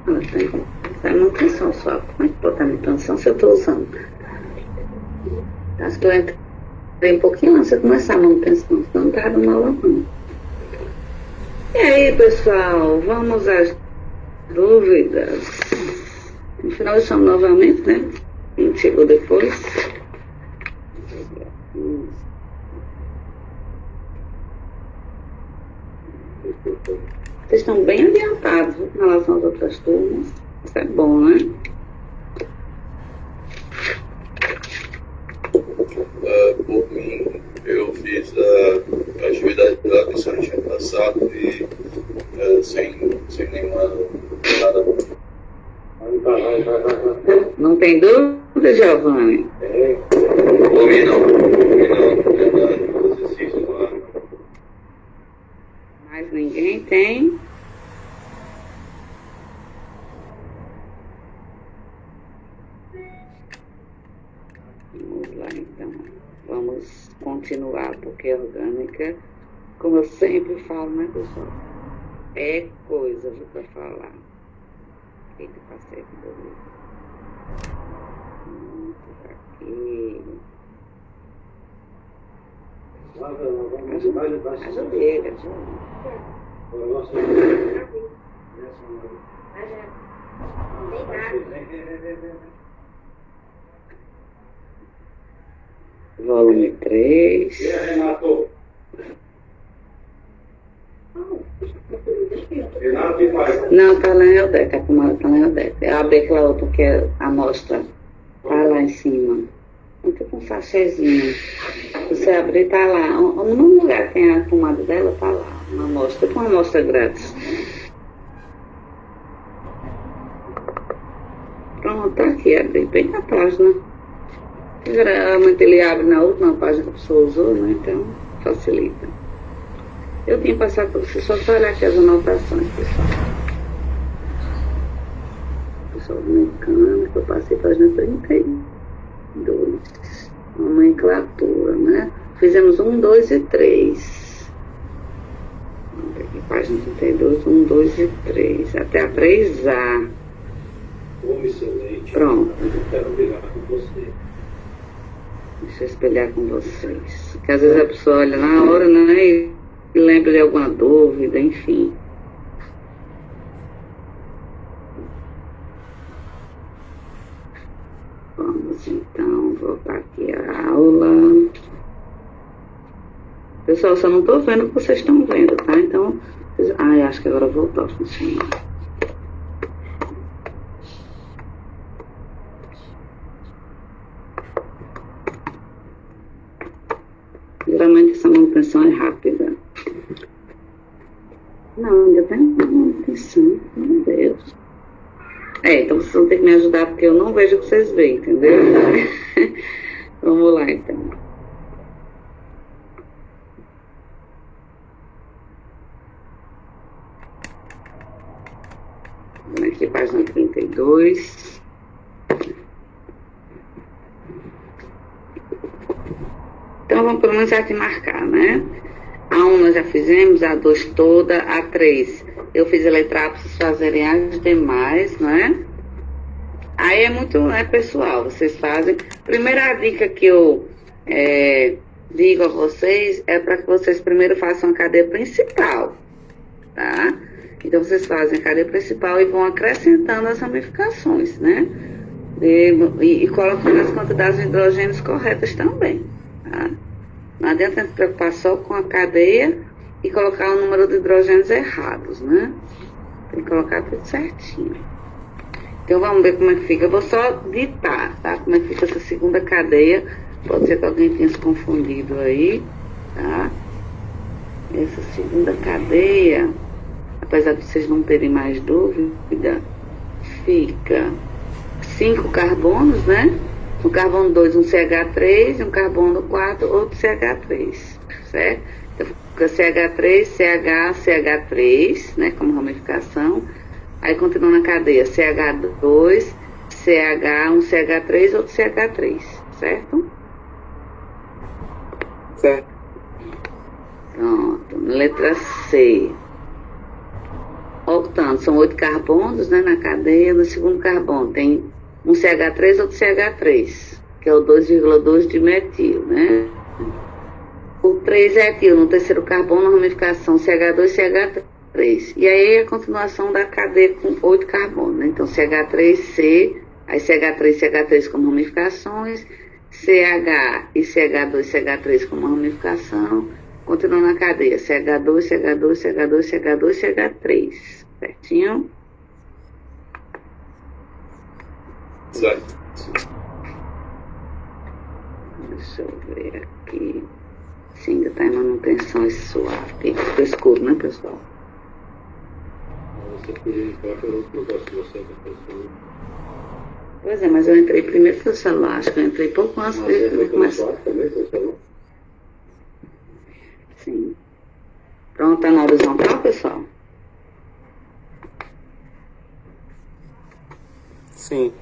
Ela está em manutenção só. Como é que pode estar em manutenção se eu estou usando? Acho que eu entrei um pouquinho antes de começar a manutenção, senão não estava dando aula não. E aí, pessoal, vamos às dúvidas. No final eu chamo novamente, né? Quem chegou depois. Vocês estão bem adiantados em relação às outras turmas. Isso é bom, né? Por mim, eu fiz a atividade da lição de ano passado e sem nenhuma nada. Não tem dúvida, Giovanni? Por mim não, exercício lá. Mais ninguém tem? Vamos lá então. Vamos continuar, porque orgânica, como eu sempre falo, né, pessoal? É coisa, viu, para falar. Eita, passei aqui do livro. Aqui. Ajudeira, volume 3. Não, tá lá em Eudete, a pomada tá lá em Eudete. Eu abri aquela outra que é a amostra. Tá lá em cima. Tem tipo um sachêzinho. Você abrir, tá lá. No mesmo lugar que tem a pomada dela, tá lá. Uma amostra, tipo uma amostra grátis. Pronto, tá aqui, abri bem na página. Geralmente ele abre na última página que a pessoa usou, né? Então facilita. Eu tinha passado para você só para olhar aqui as anotações, pessoal. Pessoal do mecânico, eu passei página 32. Nomenclatura, né? Fizemos 1, 2 e 3. Vamos ver aqui, página 32, 1, 2 e 3. Até a 3A. Pronto. Eu quero brigar com você. Deixa eu espelhar com vocês. Porque às vezes a pessoa olha na hora, né? E lembra de alguma dúvida, enfim. Vamos então voltar aqui à aula. Pessoal, só não estou vendo o que vocês estão vendo, tá? Então, acho que agora voltou a funcionar. Geralmente essa manutenção é rápida. Não, ainda tem manutenção, meu Deus. Então vocês vão ter que me ajudar porque eu não vejo o que vocês veem, entendeu? Vamos lá então. Vamos aqui, página 32. Então vamos pelo menos aqui marcar, né? A 1 nós já fizemos, a 2 toda, a 3 eu fiz a letra A para vocês fazerem as demais, né? Aí é muito pessoal, vocês fazem. Primeira dica que eu digo a vocês é para que vocês primeiro façam a cadeia principal, tá? Então vocês fazem a cadeia principal e vão acrescentando as ramificações, né? E colocando as quantidades de hidrogênios corretas também, tá? Não adianta a gente preocupar só com a cadeia e colocar o número de hidrogênios errados, né? Tem que colocar tudo certinho. Então vamos ver como é que fica. Eu vou só ditar, tá? Como é que fica essa segunda cadeia. Pode ser que alguém tenha se confundido aí, tá? Essa segunda cadeia, apesar de vocês não terem mais dúvida, fica 5 carbonos, né? No carbono 2, um CH3, um carbono 4, outro CH3, certo? Então fica CH3, CH, CH3, né? Como ramificação. Aí continua na cadeia CH2, CH, um CH3, outro CH3, certo? Certo. Pronto. Letra C. octano, são 8 carbonos, né, na cadeia. No segundo carbono tem um CH3, outro CH3, que é o 2,2 de metil, né? O 3 é etil, no terceiro carbono, ramificação CH2, CH3. E aí a continuação da cadeia com 8 carbonos, né? Então CH3C, aí CH3, CH3 como ramificações, CH e CH2, CH3 como ramificação, continuando na cadeia, CH2, CH2, CH2, CH2, CH3. Certinho? Certo. Deixa eu ver aqui. Sim, ainda está em manutenção esse suave. Ficou escuro, né, pessoal? Você podia entrar pelo outro lugar se você é da pessoa. Pois é, mas eu entrei primeiro pelo celular. Acho que eu entrei pouco antes de começar. Sim. Pronto, tá na horizontal, pessoal? Sim.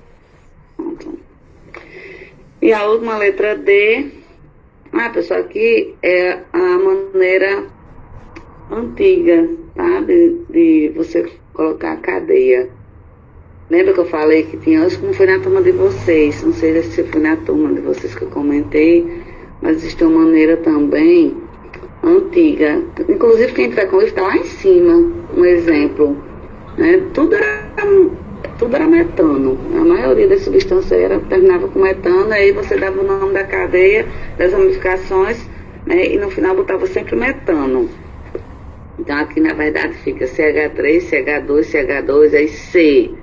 Pronto. E a última letra D. Pessoal, aqui é a maneira antiga, tá? De você colocar a cadeia. Lembra que eu falei que tinha, acho que não foi na turma de vocês, não sei se foi na turma de vocês que eu comentei, mas existe uma maneira também antiga. Inclusive quem tiver com isso está lá em cima, um exemplo. Né? Tudo era metano. A maioria das substâncias terminava com metano, aí você dava o nome da cadeia, das ramificações, né? E no final botava sempre metano. Então aqui na verdade fica CH3, CH2, CH2, aí C.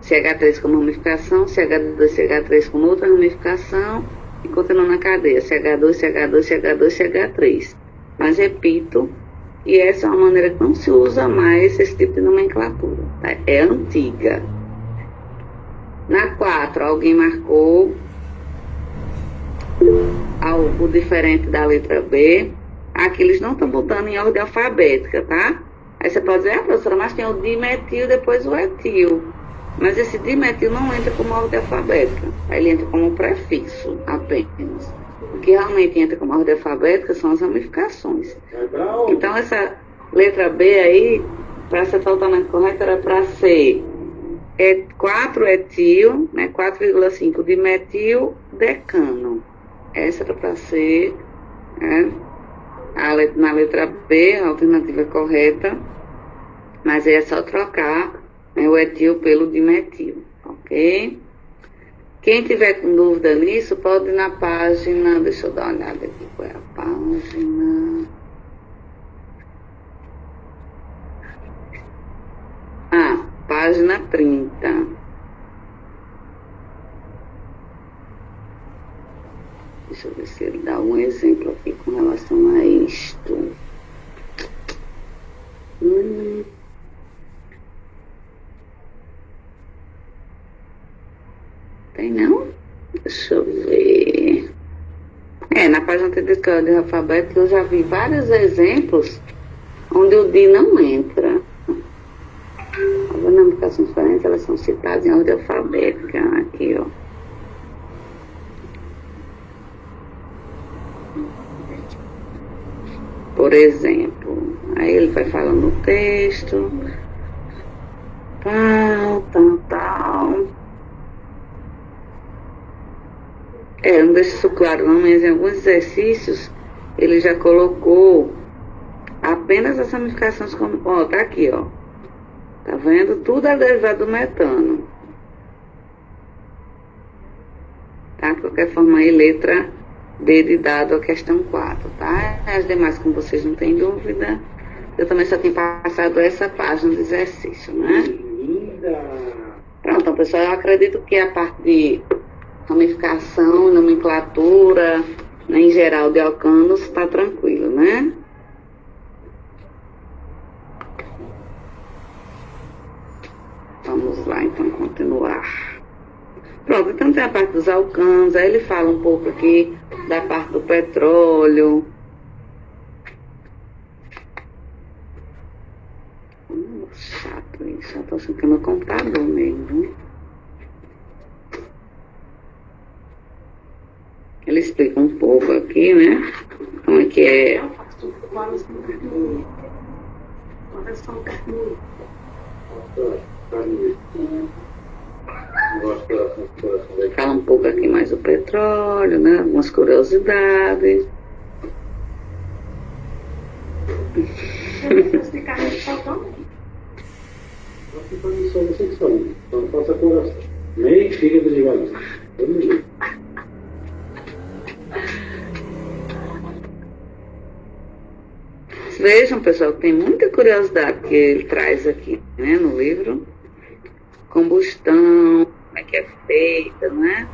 CH3 como ramificação, CH2, CH3 como outra ramificação, e continuando na cadeia, CH2, CH2, CH2, CH3. Mas repito, e essa é uma maneira que não se usa mais esse tipo de nomenclatura, tá? É antiga. Na 4, alguém marcou algo diferente da letra B. Aqui eles não estão botando em ordem alfabética, tá? Aí você pode dizer, professora, mas tem o dimetil, depois o etil. Mas esse dimetil não entra como ordem alfabética. Aí ele entra como prefixo apenas. O que realmente entra como ordem alfabética são as ramificações. Então essa letra B aí, para ser totalmente correta, era para ser 4 etil, né, 4,5 dimetil decano. Essa era para ser, né, na letra B, a alternativa correta. Mas aí é só trocar, né, o etil pelo dimetil, ok? Quem tiver com dúvida nisso, pode ir na página, deixa eu dar uma olhada aqui, qual é a página? Página 30. Deixa eu ver se ele dá um exemplo aqui com relação a isto. Tem não? Deixa eu ver. Na página 30 de alfabeto eu já vi vários exemplos onde o DI não entra. As ramificações diferentes, elas são citadas em ordem alfabética. Aqui, ó. Por exemplo, aí ele vai falando o texto. Tal. Não deixa isso claro não, mas em alguns exercícios ele já colocou apenas as ramificações como, tá aqui, ó. Tá vendo? Tudo é derivado do metano. Tá? De qualquer forma aí, letra D de dado a questão 4, tá? As demais, como vocês não têm dúvida, eu também só tenho passado essa página do exercício, né? Pronto, então, pessoal, eu acredito que a parte de ramificação, nomenclatura, né, em geral de alcanos, está tranquilo, né? Vamos lá, então, continuar. Pronto, então tem a parte dos alcanos, aí ele fala um pouco aqui da parte do petróleo. Chato isso, eu tô sentindo no computador mesmo. Ele explica um pouco aqui, né? Como é que é. Fala um pouco aqui mais do petróleo, né? Algumas curiosidades. Não faça coração. Nem fica devagar. Vejam, pessoal, que tem muita curiosidade que ele traz aqui, né, no livro. Combustão, como é que é feita, né?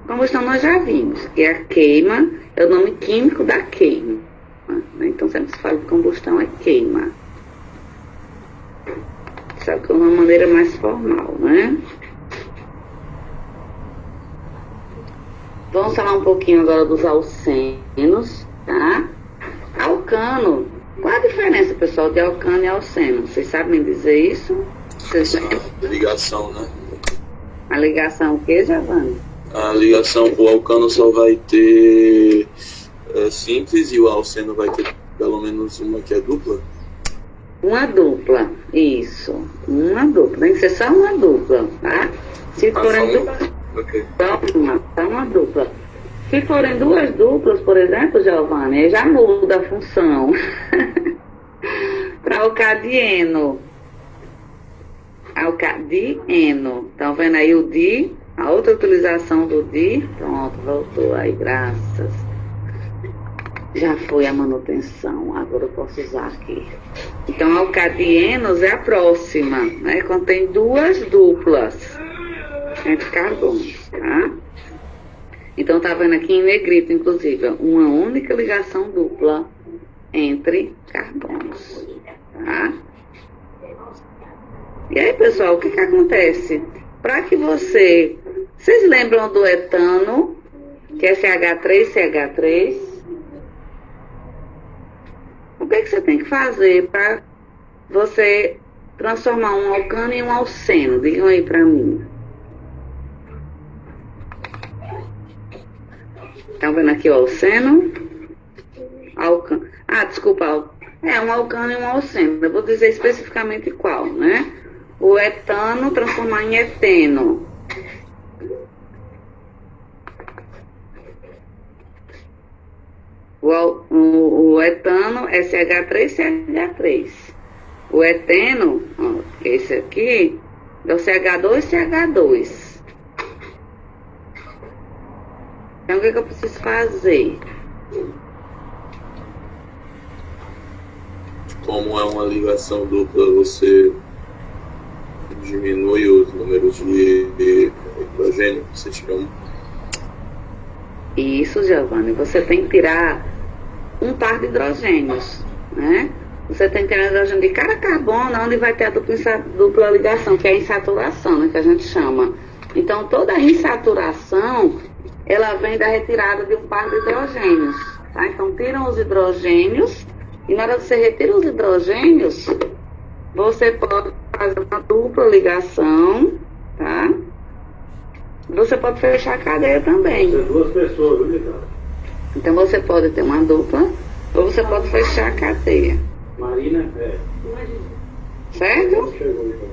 Combustão nós já vimos, que é a queima, é o nome químico da queima. Né? Então sempre se fala de combustão é queima. Sabe que é uma maneira mais formal, né? Vamos falar um pouquinho agora dos alcenos, tá? Alcano. Qual a diferença, pessoal, de alcano e alceno? Vocês sabem dizer isso? Vocês Ligação, né? A ligação o que, Giovanni? A ligação, o alcano só vai ter simples e o alceno vai ter pelo menos uma que é dupla? Uma dupla, isso. Uma dupla. Tem que ser só uma dupla, tá? Se forem duas, Ok. só uma dupla. Se forem duas duplas, por exemplo, Giovanni, já muda a função. Para alcadieno. Alcadieno. Estão vendo aí o di? A outra utilização do di. Pronto, voltou aí, graças. Já foi a manutenção, agora eu posso usar aqui. Então, alcadienos é a próxima, né? Contém duas duplas entre carbonos, tá? Então, tá vendo aqui em negrito, inclusive, uma única ligação dupla entre carbonos, tá? E aí, pessoal, o que que acontece? Para que vocês lembram do etano, que é CH3CH3? O que que você tem que fazer para você transformar um alcano em um alceno? Digam aí para mim. Estão vendo aqui o alceno? Alcano. Ah, desculpa. É um alcano e um alceno. Eu vou dizer especificamente qual, né? O etano transformar em eteno. O etano é CH3CH3. O eteno, ó, esse aqui, é o CH2CH2. Então, o que eu preciso fazer? Como é uma ligação dupla, você diminui os números de hidrogênio, você tira um. Isso, Giovanni, você tem que tirar um par de hidrogênios, né? Você tem que tirar hidrogênio de cada carbono, onde vai ter a dupla ligação, que é a insaturação, né, que a gente chama. Então, toda a insaturação, ela vem da retirada de um par de hidrogênios, tá? Então, tiram os hidrogênios, e na hora que você retira os hidrogênios, você pode fazer uma dupla ligação, tá? Você pode fechar a cadeia também. Tem duas pessoas, viu, Ricardo? Então você pode ter uma dupla ou você pode fechar a cadeia. Marina, Certo? chegou, Ricardo.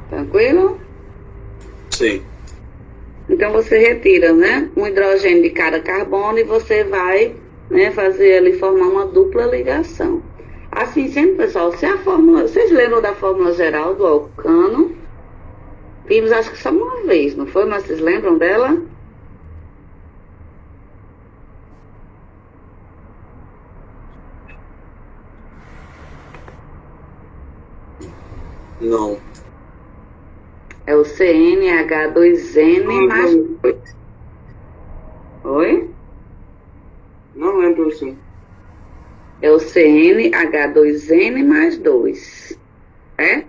Tranquilo? Sim. Então você retira, né, um hidrogênio de cada carbono e você vai, né, fazer ali formar uma dupla ligação. Assim sendo, pessoal, se a fórmula, vocês lembram da fórmula geral do alcano? Vimos acho que só uma vez, não foi? Mas vocês lembram dela? Não. É o CnH2n mais 2. Oi? Não lembro assim. É o CnH2n mais 2. É?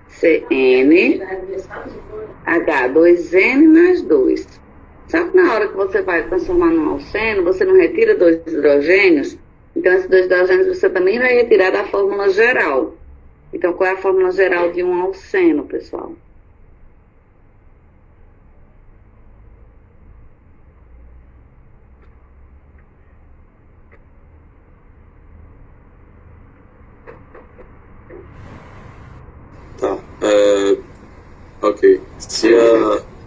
CnH2n mais 2. Só que na hora que você vai transformar num alceno, você não retira dois hidrogênios. Então, esses dois hidrogênios você também vai retirar da fórmula geral. Então, qual é a fórmula geral de um alceno, pessoal? Ok.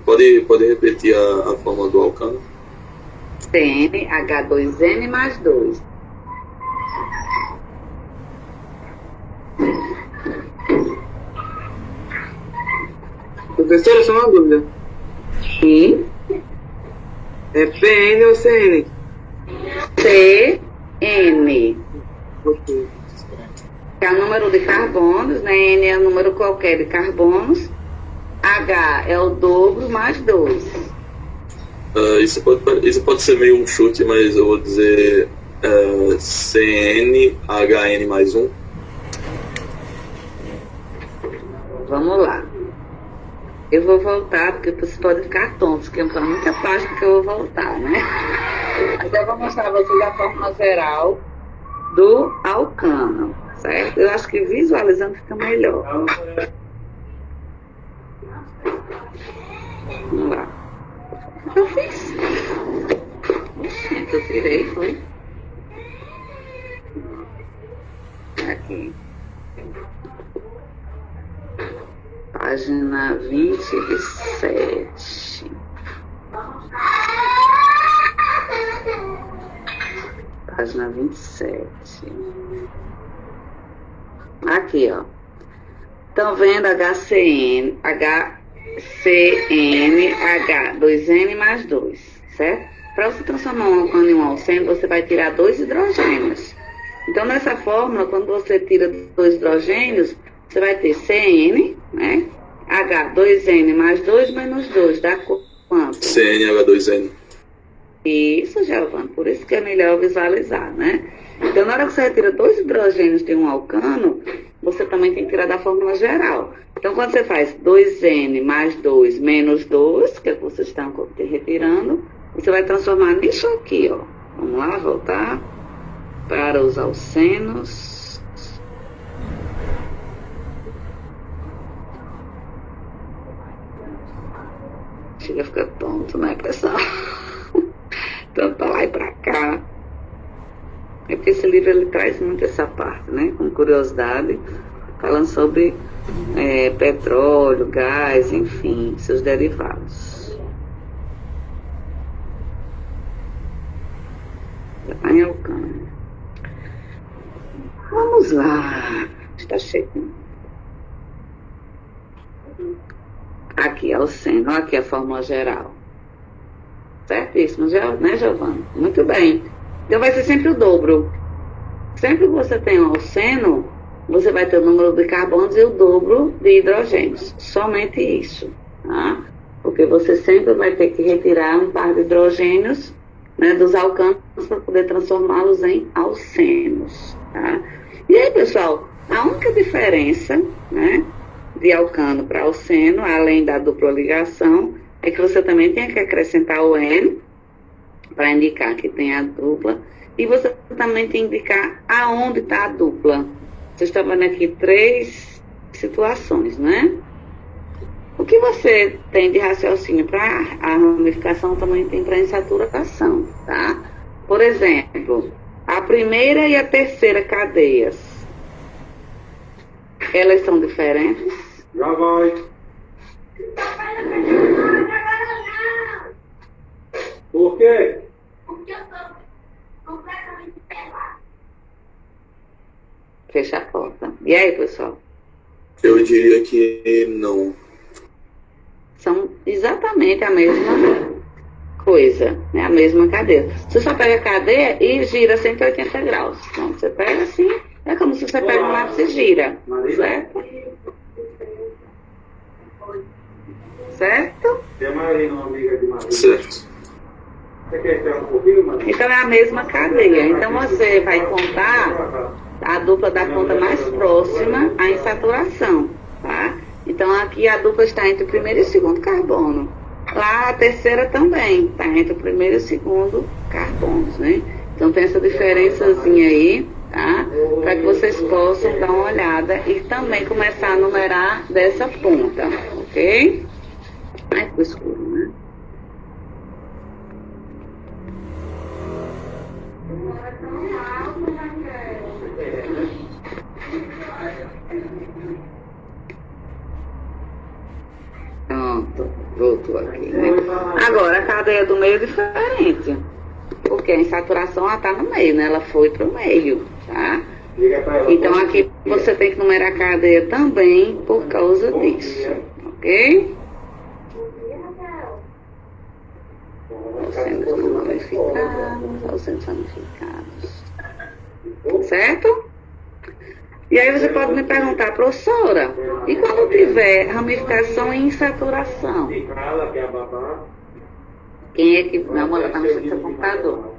Pode repetir a fórmula do alcano? CnH2n mais 2. Professora, só uma dúvida. Sim. É PN ou CN? Cn, Ok. que é o número de carbonos, né? N é o número qualquer de carbonos. H é o dobro mais 2. Isso pode ser meio um chute, mas eu vou dizer CnHn mais 1. Vamos lá. Eu vou voltar, porque vocês podem ficar tontos, porque é a única página que eu vou voltar, né? Mas eu vou mostrar a vocês a fórmula geral do alcano, certo? Eu acho que visualizando fica melhor. Vamos lá. O que eu fiz? É que eu tirei, foi? Aqui. Página 27. Página 27. Aqui, ó. Estão vendo HCN, H2N mais 2, certo? Para você transformar um alcano em um alceno, você vai tirar 2 hidrogênios. Então, nessa fórmula, quando você tira 2 hidrogênios, você vai ter CN, né? H2N mais 2 menos 2, dá quanto? CnH2n. Isso, Giovana, por isso que é melhor visualizar, né? Então, na hora que você retira 2 hidrogênios de um alcano, você também tem que tirar da fórmula geral. Então, quando você faz 2N mais 2 menos 2, que é o que vocês estão retirando, você vai transformar nisso aqui, ó. Vamos lá, voltar para os alcenos. Chega a ficar tonto, né, pessoal? Então, pra lá e pra cá. É porque esse livro ele traz muito essa parte, né? Com curiosidade, falando sobre petróleo, gás, enfim, seus derivados. Já tá em alcano. Vamos lá. Está cheio. Aqui é o seno, aqui é a fórmula geral. Certíssimo, né, Giovana? Muito bem. Então vai ser sempre o dobro. Sempre que você tem um alceno, você vai ter o número de carbonos e o dobro de hidrogênios. Somente isso, tá? Porque você sempre vai ter que retirar um par de hidrogênios, né, dos alcanos para poder transformá-los em alcenos, tá? E aí, pessoal, a única diferença, né, de alcano para alceno, além da dupla ligação, é que você também tem que acrescentar o N para indicar que tem a dupla, e você também tem que indicar aonde está a dupla. Vocês estão vendo aqui 3 situações, né? O que você tem de raciocínio para a ramificação também tem para a insaturação, tá? Por exemplo, a primeira e a terceira cadeias, elas são diferentes? Já vai. Por quê? Porque eu tô completamente pelado. Fecha a porta. E aí, pessoal? Eu diria que não. São exatamente a mesma coisa, né? A mesma cadeia. Você só pega a cadeia e gira 180 graus. Então, você pega assim, é como se você pega um lápis e gira, certo? Certo? Tem a Marina, uma amiga de Marina. Certo. Você quer esperar um pouquinho, Marina? Então, é a mesma cadeia. Então, você vai contar a dupla da ponta mais próxima à insaturação, tá? Então, aqui a dupla está entre o primeiro e o segundo carbono. Lá, a terceira também está entre o primeiro e o segundo carbonos, né? Então, tem essa diferençazinha aí, tá? Para que vocês possam dar uma olhada e também começar a numerar dessa ponta, ok? Ai, ficou escuro, né? Voltou aqui, né? Agora, a cadeia do meio é diferente. Porque a insaturação, ela está no meio, né? Ela foi para o meio, tá? Então, aqui você tem que numerar a cadeia também por causa disso, ok? Alcenos não ramificados, alcenos ramificados. Certo? E aí você pode me perguntar, professora, e quando tiver ramificação e insaturação? Quem é que... Meu amor, ela está mexendo no seu computador.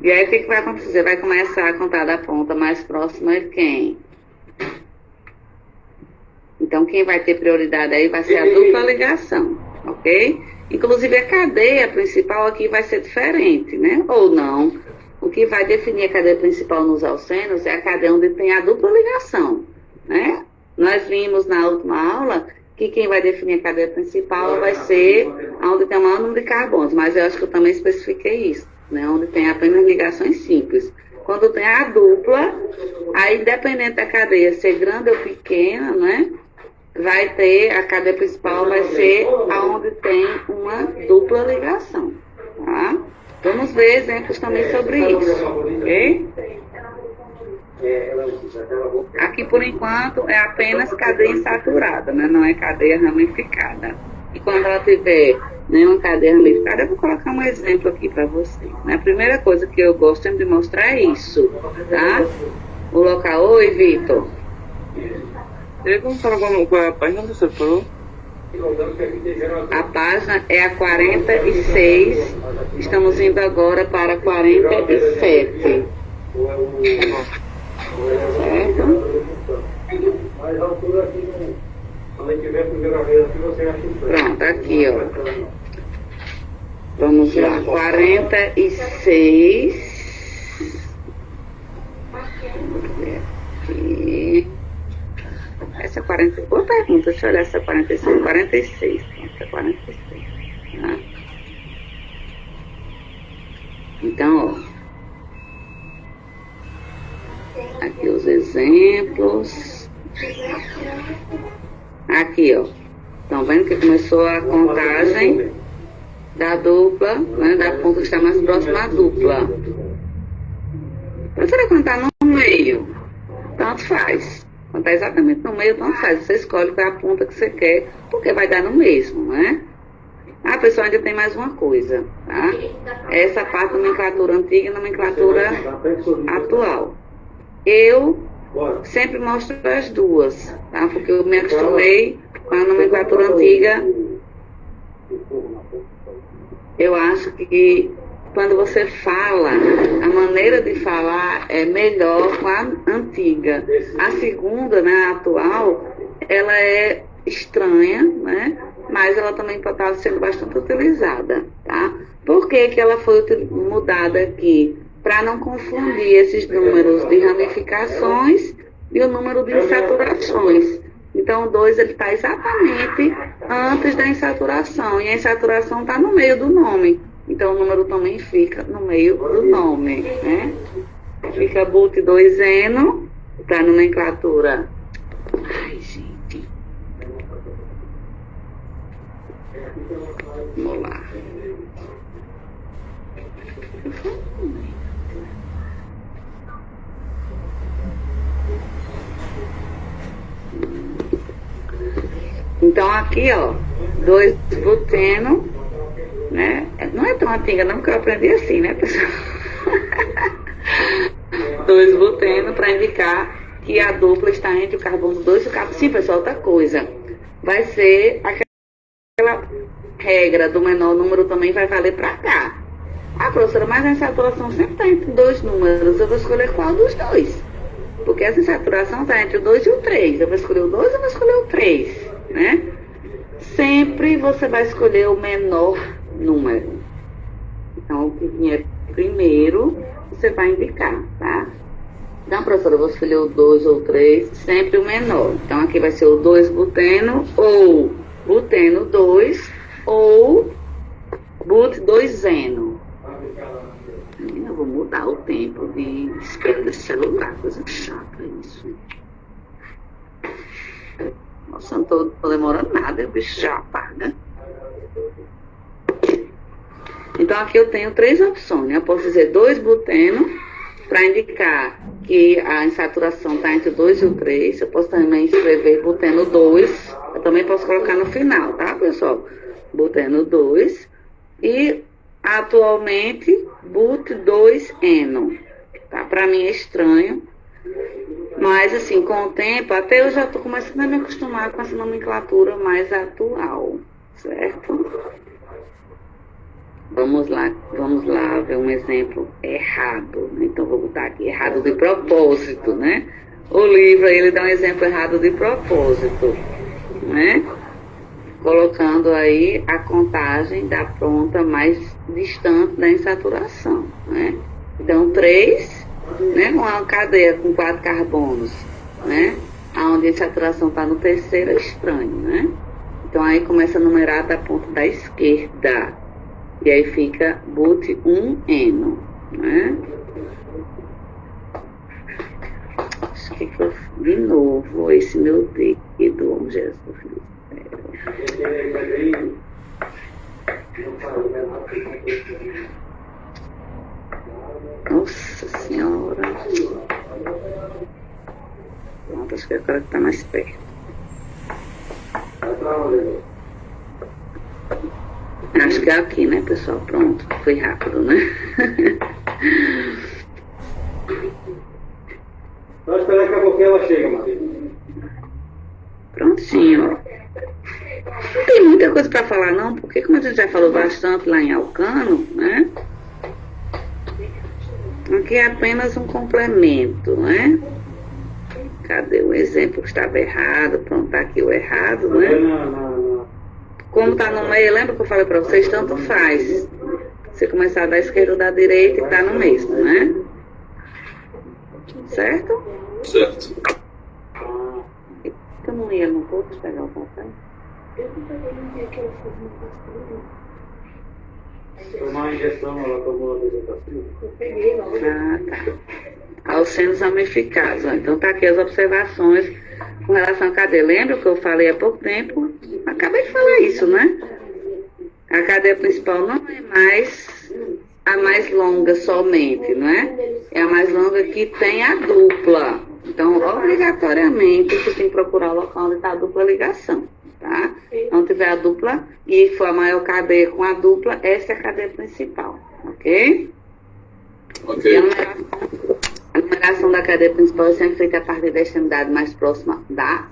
E aí o que vai acontecer? Vai começar a contar da ponta mais próxima de quem? Então quem vai ter prioridade aí vai ser a dupla ligação, ok? Inclusive a cadeia principal aqui vai ser diferente, né? Ou não. O que vai definir a cadeia principal nos alcenos é a cadeia onde tem a dupla ligação, né? Nós vimos na última aula que quem vai definir a cadeia principal vai ser onde tem o maior número de carbonos, mas eu acho que eu também especifiquei isso, né? Onde tem apenas ligações simples. Quando tem a dupla, aí dependendo da cadeia ser grande ou pequena, né? Vai ter, a cadeia principal vai ser onde tem uma dupla ligação, tá? Vamos ver exemplos também sobre isso, ok? Aqui, por enquanto, é apenas cadeia insaturada, né? Não é cadeia ramificada. E quando ela tiver nenhuma cadeia ramificada, eu vou colocar um exemplo aqui para vocês. Né? A primeira coisa que eu gosto sempre de mostrar é isso, tá? O local. Oi, Vitor. Ele como fala qual é a página que você falou? A página é a 46. Estamos indo agora para 47. Certo? Pronto, aqui, ó. Vamos lá. 46. Aqui. Essa é 40. Boa pergunta, deixa eu olhar essa 46. 46. Essa 46. Tá? Então, ó. Aqui os exemplos. Aqui, ó. Estão vendo que começou a contagem da dupla, né? Da ponta que está mais próxima à dupla. Você vai contar no meio. Tanto faz. Quando está exatamente no meio, tanto faz. Você escolhe qual é a ponta que você quer, porque vai dar no mesmo, né? Ah, pessoal, ainda tem mais uma coisa, tá? Essa parte da nomenclatura antiga e nomenclatura atual. Eu sempre mostro as duas, tá? Porque eu me acostumei com a nomenclatura antiga. Eu acho que quando você fala, a maneira de falar é melhor com a antiga. A segunda, né, a atual, ela é estranha, né? Mas ela também pode estar sendo bastante utilizada, tá? Por que que ela foi mudada aqui? Para não confundir esses números de ramificações e o número de insaturações. Então, o 2 está exatamente antes da insaturação, e a insaturação está no meio do nome. Então, o número também fica no meio do nome, né? Fica but 2eno, para a nomenclatura. Ai, gente. Vamos lá. Então, aqui, ó, 2-buteno, né? Não é tão antiga, não, porque eu aprendi assim, né, pessoal? 2-buteno para indicar que a dupla está entre o carbono 2 e o carbono. Sim, pessoal, outra coisa. Vai ser aquela regra do menor número também vai valer para cá. Ah, professora, mas a insaturação sempre está entre dois números. Eu vou escolher qual dos dois? Porque essa insaturação está entre o 2 e o 3. Eu vou escolher o 2 ou vou escolher o 3, né? Sempre você vai escolher o menor número. Então, o que vier primeiro, você vai indicar, tá? Então, professora, eu vou escolher o 2 ou o 3, sempre o menor. Então, aqui vai ser o 2-buteno, ou buteno 2, ou but 2eno. Eu vou mudar o tempo de espera desse celular, coisa chata isso. Nossa, eu não tô tô demorando nada, o bicho já apaga. Então aqui eu tenho 3 opções. Eu posso dizer 2-buteno, para indicar que a insaturação está entre o 2 e o 3. Eu posso também escrever buteno 2. Eu também posso colocar no final, tá, pessoal? Buteno 2. E atualmente, but2-eno. Tá? Para mim é estranho. Mas, assim, com o tempo, até eu já estou começando a me acostumar com essa nomenclatura mais atual, certo? Vamos lá ver um exemplo errado, né? Então, vou botar aqui, errado de propósito, né? O livro, ele dá um exemplo errado de propósito, né? Colocando aí a contagem da ponta mais distante da insaturação, né? Então, 3, né? Uma cadeia com 4 carbonos, né? Onde a insaturação está no terceiro é estranho, né? Então, aí começa a numerar da ponta da esquerda. E aí fica but1-eno, né? Acho que foi de novo esse meu dedo, oh, Jesus do céu. Nossa Senhora. Pronto, acho que agora está mais perto. Acho que é aqui, né, pessoal? Pronto, foi rápido, né? Só esperar que a pouquinho ela chega, Maria. Prontinho. Não tem muita coisa para falar, não, porque como a gente já falou bastante lá em Alcano, né? Aqui é apenas um complemento, né? Cadê o exemplo que estava errado? Pronto, tá aqui o errado, né? Como está no meio, lembra que eu falei para vocês? Tanto faz. Você começar da esquerda ou da direita e está no mesmo, né? Certo? Certo. Eu não ia, não pode pegar o papel? Tomar a injeção, ela tomou a apresentação. Ah, tá. Alcenos ramificados. Então tá aqui as observações com relação à cadeia. Lembra que eu falei há pouco tempo? Acabei de falar isso, né? A cadeia principal não é mais a mais longa somente, não é? É a mais longa que tem a dupla. Então, obrigatoriamente, você tem que procurar o local onde está a dupla ligação, tá? Onde tiver a dupla e for a maior cadeia com a dupla, essa é a cadeia principal, ok? Ok. E a numeração da cadeia principal é sempre feita a partir da extremidade mais próxima da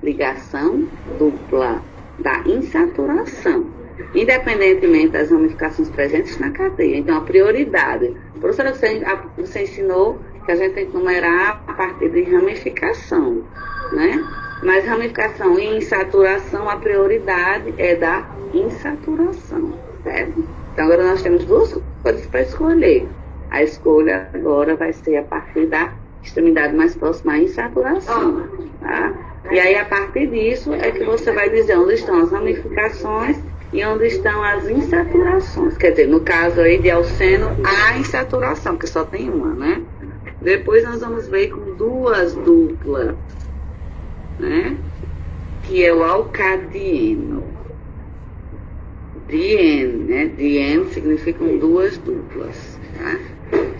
ligação dupla, da insaturação, independentemente das ramificações presentes na cadeia. Então, a prioridade. Professora, você ensinou que a gente tem que numerar a partir de ramificação, né? Mas ramificação e insaturação, a prioridade é da insaturação, certo? Então, agora nós temos 2 coisas para escolher. A escolha agora vai ser a partir da extremidade mais próxima à insaturação, tá? E aí, a partir disso, é que você vai dizer onde estão as ramificações e onde estão as insaturações. Quer dizer, no caso aí de alceno, a insaturação, que só tem uma, né? Depois nós vamos ver com 2 duplas, né? Que é o alcadieno. Diene, né? Diene significam 2 duplas, tá?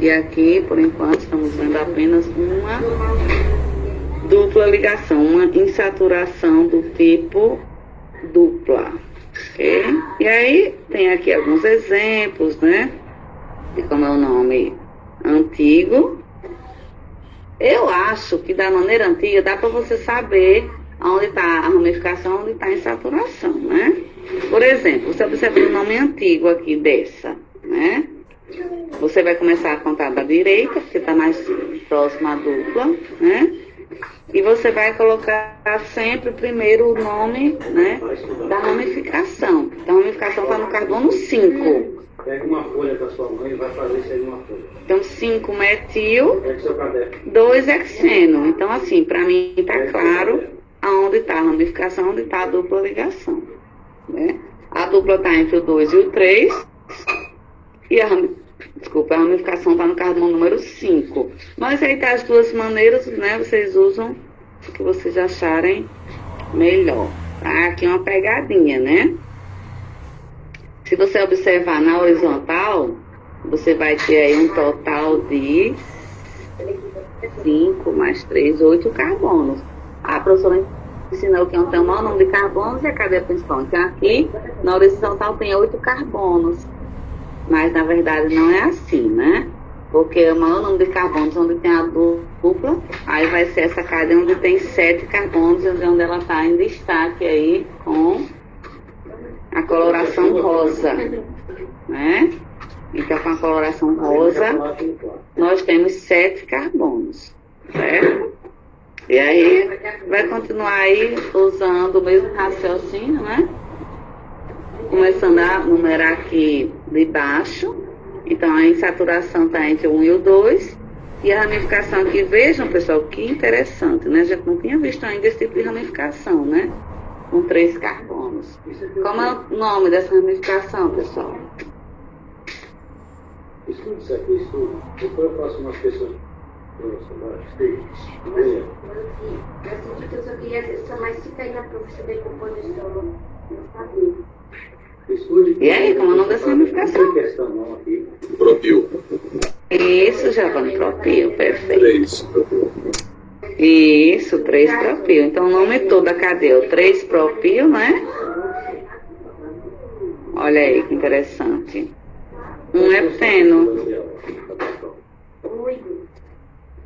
E aqui, por enquanto, estamos vendo apenas uma dupla ligação, uma insaturação do tipo dupla, ok? E aí, tem aqui alguns exemplos, né? De como é o nome antigo. Eu acho que da maneira antiga dá para você saber onde está a ramificação, onde está a insaturação, né? Por exemplo, você observa o nome antigo aqui dessa, né? Você vai começar a contar da direita, porque está mais próxima à dupla, né? E você vai colocar sempre primeiro o nome, né, da ramificação. Então, a ramificação está no carbono 5. Pega uma folha da sua mãe e vai fazer isso aí numa folha. Então, 5 metil, Pega seu caderno. 2 hexeno. Então, assim, para mim está claro aonde está a ramificação, onde está a dupla ligação, né? A dupla está entre o 2 e o 3. E a ramificação está no carbono número 5. Mas aí tá as 2 maneiras, né? Vocês usam o que vocês acharem melhor. Tá? Aqui uma pegadinha, né? Se você observar na horizontal, você vai ter aí um total de 5 mais 3, 8 carbonos. A professora ensinou que tem um maior número de carbonos e a cadeia principal. Então aqui, na horizontal, tem 8 carbonos. Mas na verdade não é assim, né? Porque o maior número de carbonos onde tem a dupla, aí vai ser essa cadeia onde tem 7 carbonos, onde ela está em destaque aí com a coloração rosa, né? Então, com a coloração rosa, nós temos 7 carbonos, certo? E aí, vai continuar aí usando o mesmo raciocínio, né? Começando a numerar aqui de baixo. Então, a insaturação está entre o 1 e o 2. E a ramificação aqui, vejam, pessoal, que interessante, né? A gente não tinha visto ainda esse tipo de ramificação, né? Com 3 carbonos. Como é o nome dessa ramificação, pessoal? Estude isso aqui, estude. Depois eu faço umas questões para você. Eu senti que eu só queria só mais ficar aí na profissão de decomposição. Não sabia. Estude. E aí, como é o nome dessa ramificação? Não tem questão não aqui. Propil. Isso, Giovanni, propil, perfeito. 3. Isso, 3-propil. Então, o nome todo da cadeia é o 3-propil, né? Olha aí, que interessante. Um hepteno.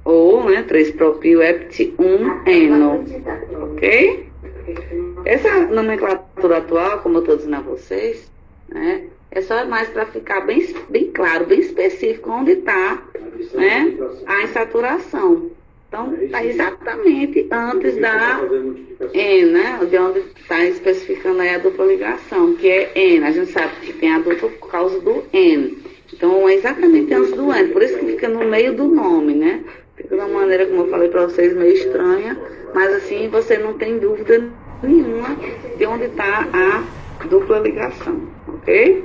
Ou, né, 3-propil hept 1-eno. Ok? Essa nomenclatura atual, como eu estou dizendo a vocês, né, é só mais para ficar bem claro, bem específico onde está, né, a insaturação. Então, está exatamente antes da N, né, de onde está especificando aí a dupla ligação, que é N. A gente sabe que tem a dupla por causa do N. Então, é exatamente antes do N. Por isso que fica no meio do nome, né? Fica de uma maneira, como eu falei para vocês, meio estranha, mas assim você não tem dúvida nenhuma de onde está a dupla ligação, ok?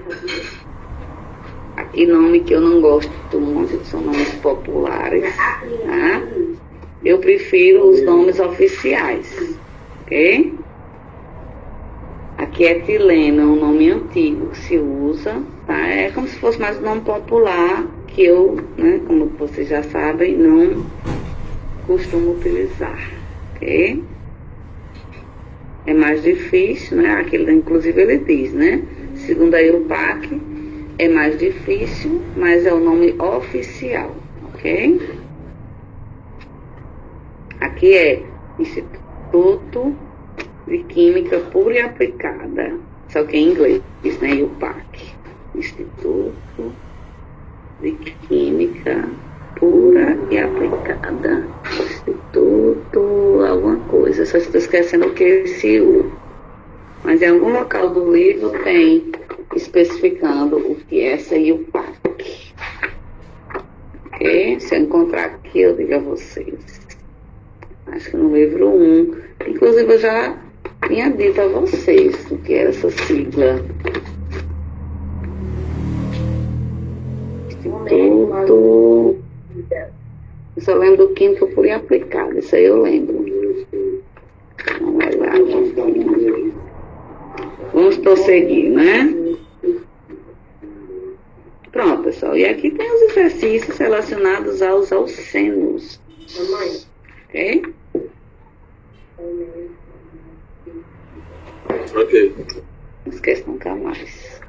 Aqui nome que eu não gosto muito, são nomes populares, tá? Eu prefiro os nomes oficiais, ok? Aqui é etileno, é um nome antigo que se usa, tá? É como se fosse mais um nome popular que eu, né, como vocês já sabem, não costumo utilizar, ok? É mais difícil, né? Aquilo, inclusive ele diz, né? Segundo a IUPAC, é mais difícil, mas é o nome oficial, ok? Aqui é Instituto de Química Pura e Aplicada, só que em inglês, né? IUPAC, Instituto de Química Pura e Aplicada, Instituto alguma coisa, só estou esquecendo o que é esse U, mas em algum local do livro tem especificando o que é essa IUPAC, ok? Se eu encontrar aqui eu digo a vocês. Acho que no livro 1, inclusive eu já tinha dito a vocês o que era essa sigla. Instituto. Eu só lembro do Química Pura e Aplicada, isso aí eu lembro. Vamos lá. Vamos prosseguir, né? Pronto, pessoal. E aqui tem os exercícios relacionados aos alcenos. Ok? Ok. Não esqueça nunca mais.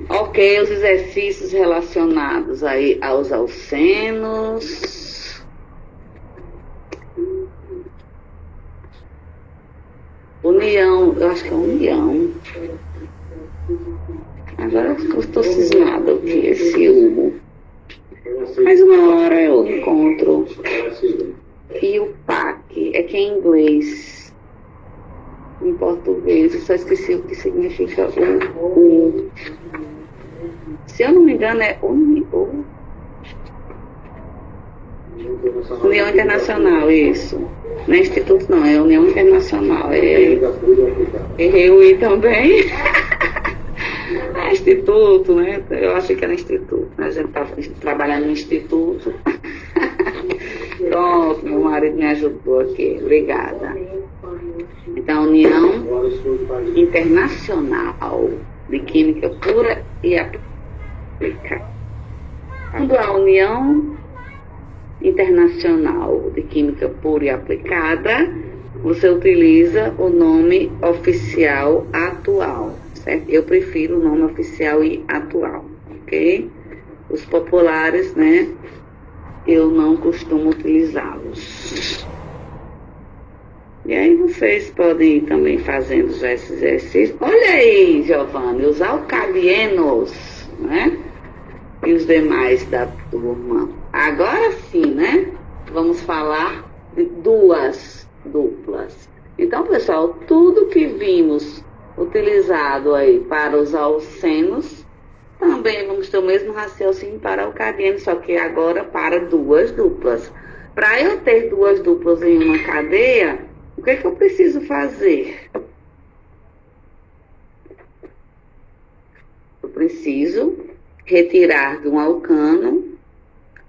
Ok, os exercícios relacionados aí aos alcenos. União, eu acho que é união. Agora eu estou cismada o que é esse Hugo. Mas uma hora eu encontro. E o PAC é que é em inglês. Em português, eu só esqueci o que significa o. Se eu não me engano, é União Internacional, isso. Não é Instituto, não, é União Internacional. Errei o I também. É Instituto, né? Eu achei que era Instituto. A gente estava trabalhando no Instituto. Pronto, meu marido me ajudou aqui. Obrigada. Então, União Agora estudo para Internacional de Química Pura e Aplicada. Quando a União Internacional de Química Pura e Aplicada, você utiliza o nome oficial atual, certo? Eu prefiro o nome oficial e atual, ok? Os populares, né, eu não costumo utilizá-los. E aí vocês podem ir também fazendo já esse exercício. Olha aí, Giovanni, os alcalienos, né? E os demais da turma. Agora sim, né? Vamos falar de duas duplas. Então, pessoal, tudo que vimos utilizado aí para os alcenos, também vamos ter o mesmo raciocínio para alcalienos, só que agora para duas duplas. Para eu ter duas duplas em uma cadeia, o que é que eu preciso fazer? Eu preciso retirar de um alcano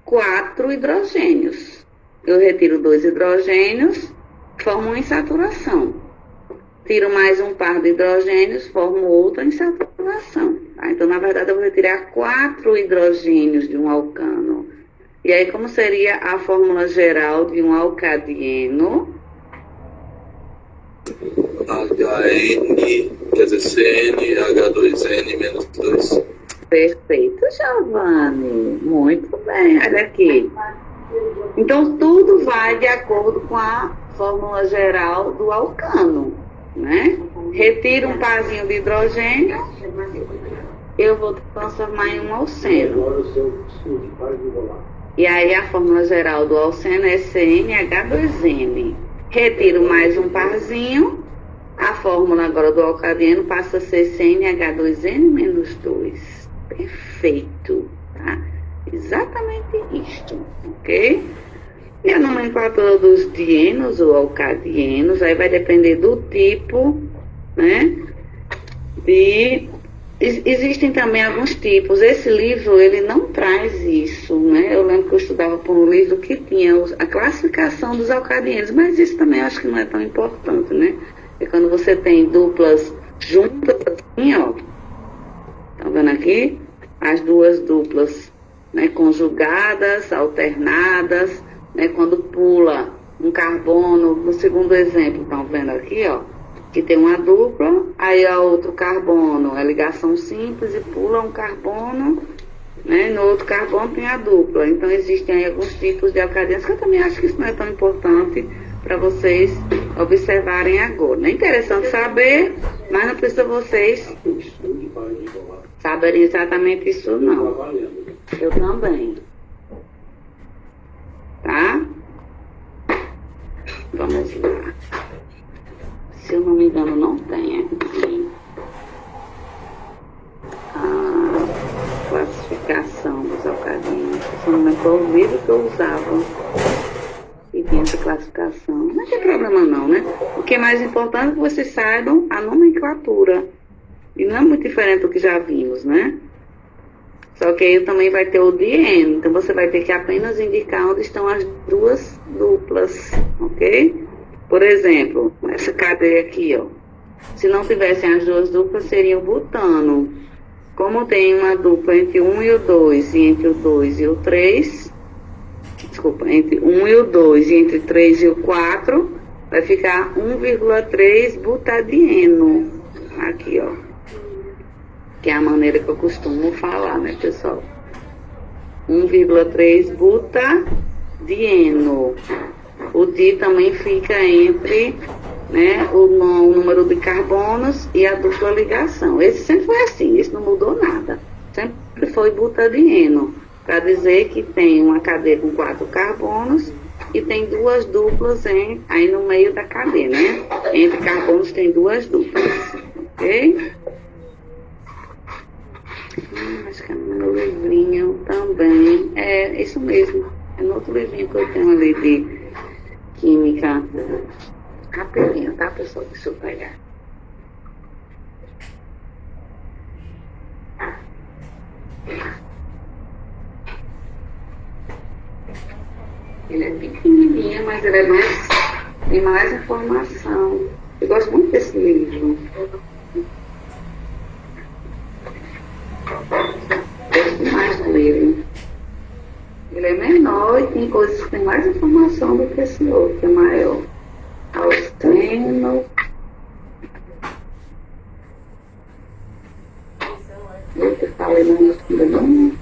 4 hidrogênios. Eu retiro 2 hidrogênios, formo uma insaturação. Tiro mais um par de hidrogênios, formo outra insaturação. Tá? Então, na verdade, eu vou retirar 4 hidrogênios de um alcano. E aí, como seria a fórmula geral de um alcadieno? HN, quer dizer, CN, H2N menos 2. Perfeito, Giovanni. Muito bem, olha aqui. Então, tudo vai de acordo com a fórmula geral do alcano, né? Retiro um parzinho de hidrogênio, eu vou transformar em um alceno. agora o seu estudo para de rolar. E aí, a fórmula geral do alceno é CnH2n. Retiro mais um parzinho, a fórmula agora do alcadieno passa a ser CnH2n menos 2. Perfeito, tá? Exatamente isto, ok? E a nomenclatura dos dienos ou alcadienos, aí vai depender do tipo, né? Existem também alguns tipos. Esse livro, ele não traz isso, né? Eu lembro que eu estudava por um livro que tinha a classificação dos alcadienos, mas isso também eu acho que não é tão importante, né? E quando você tem duplas juntas, assim, ó, tá vendo aqui? As duas duplas, né, conjugadas, alternadas, né, quando pula um carbono, no segundo exemplo, estão vendo aqui, ó, que tem uma dupla, aí a outro carbono é ligação simples e pula um carbono, né, no outro carbono tem a dupla. Então existem aí alguns tipos de alcadenos que eu também acho que isso não é tão importante para vocês observarem agora. É interessante saber, mas não precisa vocês Estude para de rolar. saberem exatamente isso não. Trabalhando. Eu também. Tá? Vamos lá. Se eu não me engano, não tem aqui a classificação dos alcadinos. Eu não lembro qual o livro que eu usava e tinha essa classificação. Não tem problema não, né? O que é mais importante é que vocês saibam a nomenclatura. E não é muito diferente do que já vimos, né? Só que aí também vai ter o dieno. Então você vai ter que apenas indicar onde estão as duas duplas, ok? Por exemplo, essa cadeia aqui, ó. Se não tivessem as duas duplas, seria o butano. Como tem uma dupla entre 1 e o 2, e entre o 2 e o 3, desculpa, entre 1 e o 2 e entre 3 e o 4, vai ficar 1,3 butadieno. Aqui, ó. Que é a maneira que eu costumo falar, né, pessoal? 1,3 butadieno. O di também fica entre, né, o número de carbonos e a dupla ligação. Esse sempre foi assim, esse não mudou nada. Sempre foi butadieno, para dizer que tem uma cadeia com 4 carbonos e tem duas duplas aí no meio da cadeia, né? Entre carbonos tem duas duplas, ok? Acho que é no meu livrinho também. É isso mesmo. É no outro livrinho que eu tenho ali de química. Rapidinho, tá, pessoal? Deixa eu pegar. Ele é pequenininho, mas ele é tem mais informação. Eu gosto muito desse livro. Gosto demais do livro. Ele é menor e tem coisas que têm mais informação do que esse outro, que é maior. Alceno. Eu que falei no fundo aqui.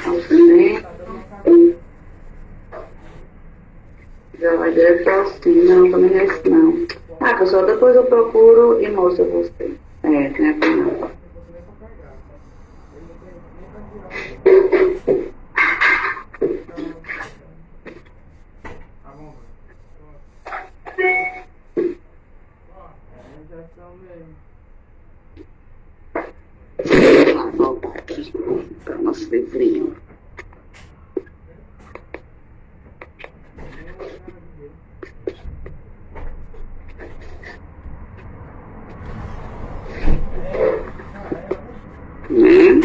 Alceno. Já vai direto para Alceno. Não, também não é isso não. Ah, pessoal, depois eu procuro e mostro a você. É, tem aqui não. Vamos lá, voltar aqui para o nosso livrinho. Né?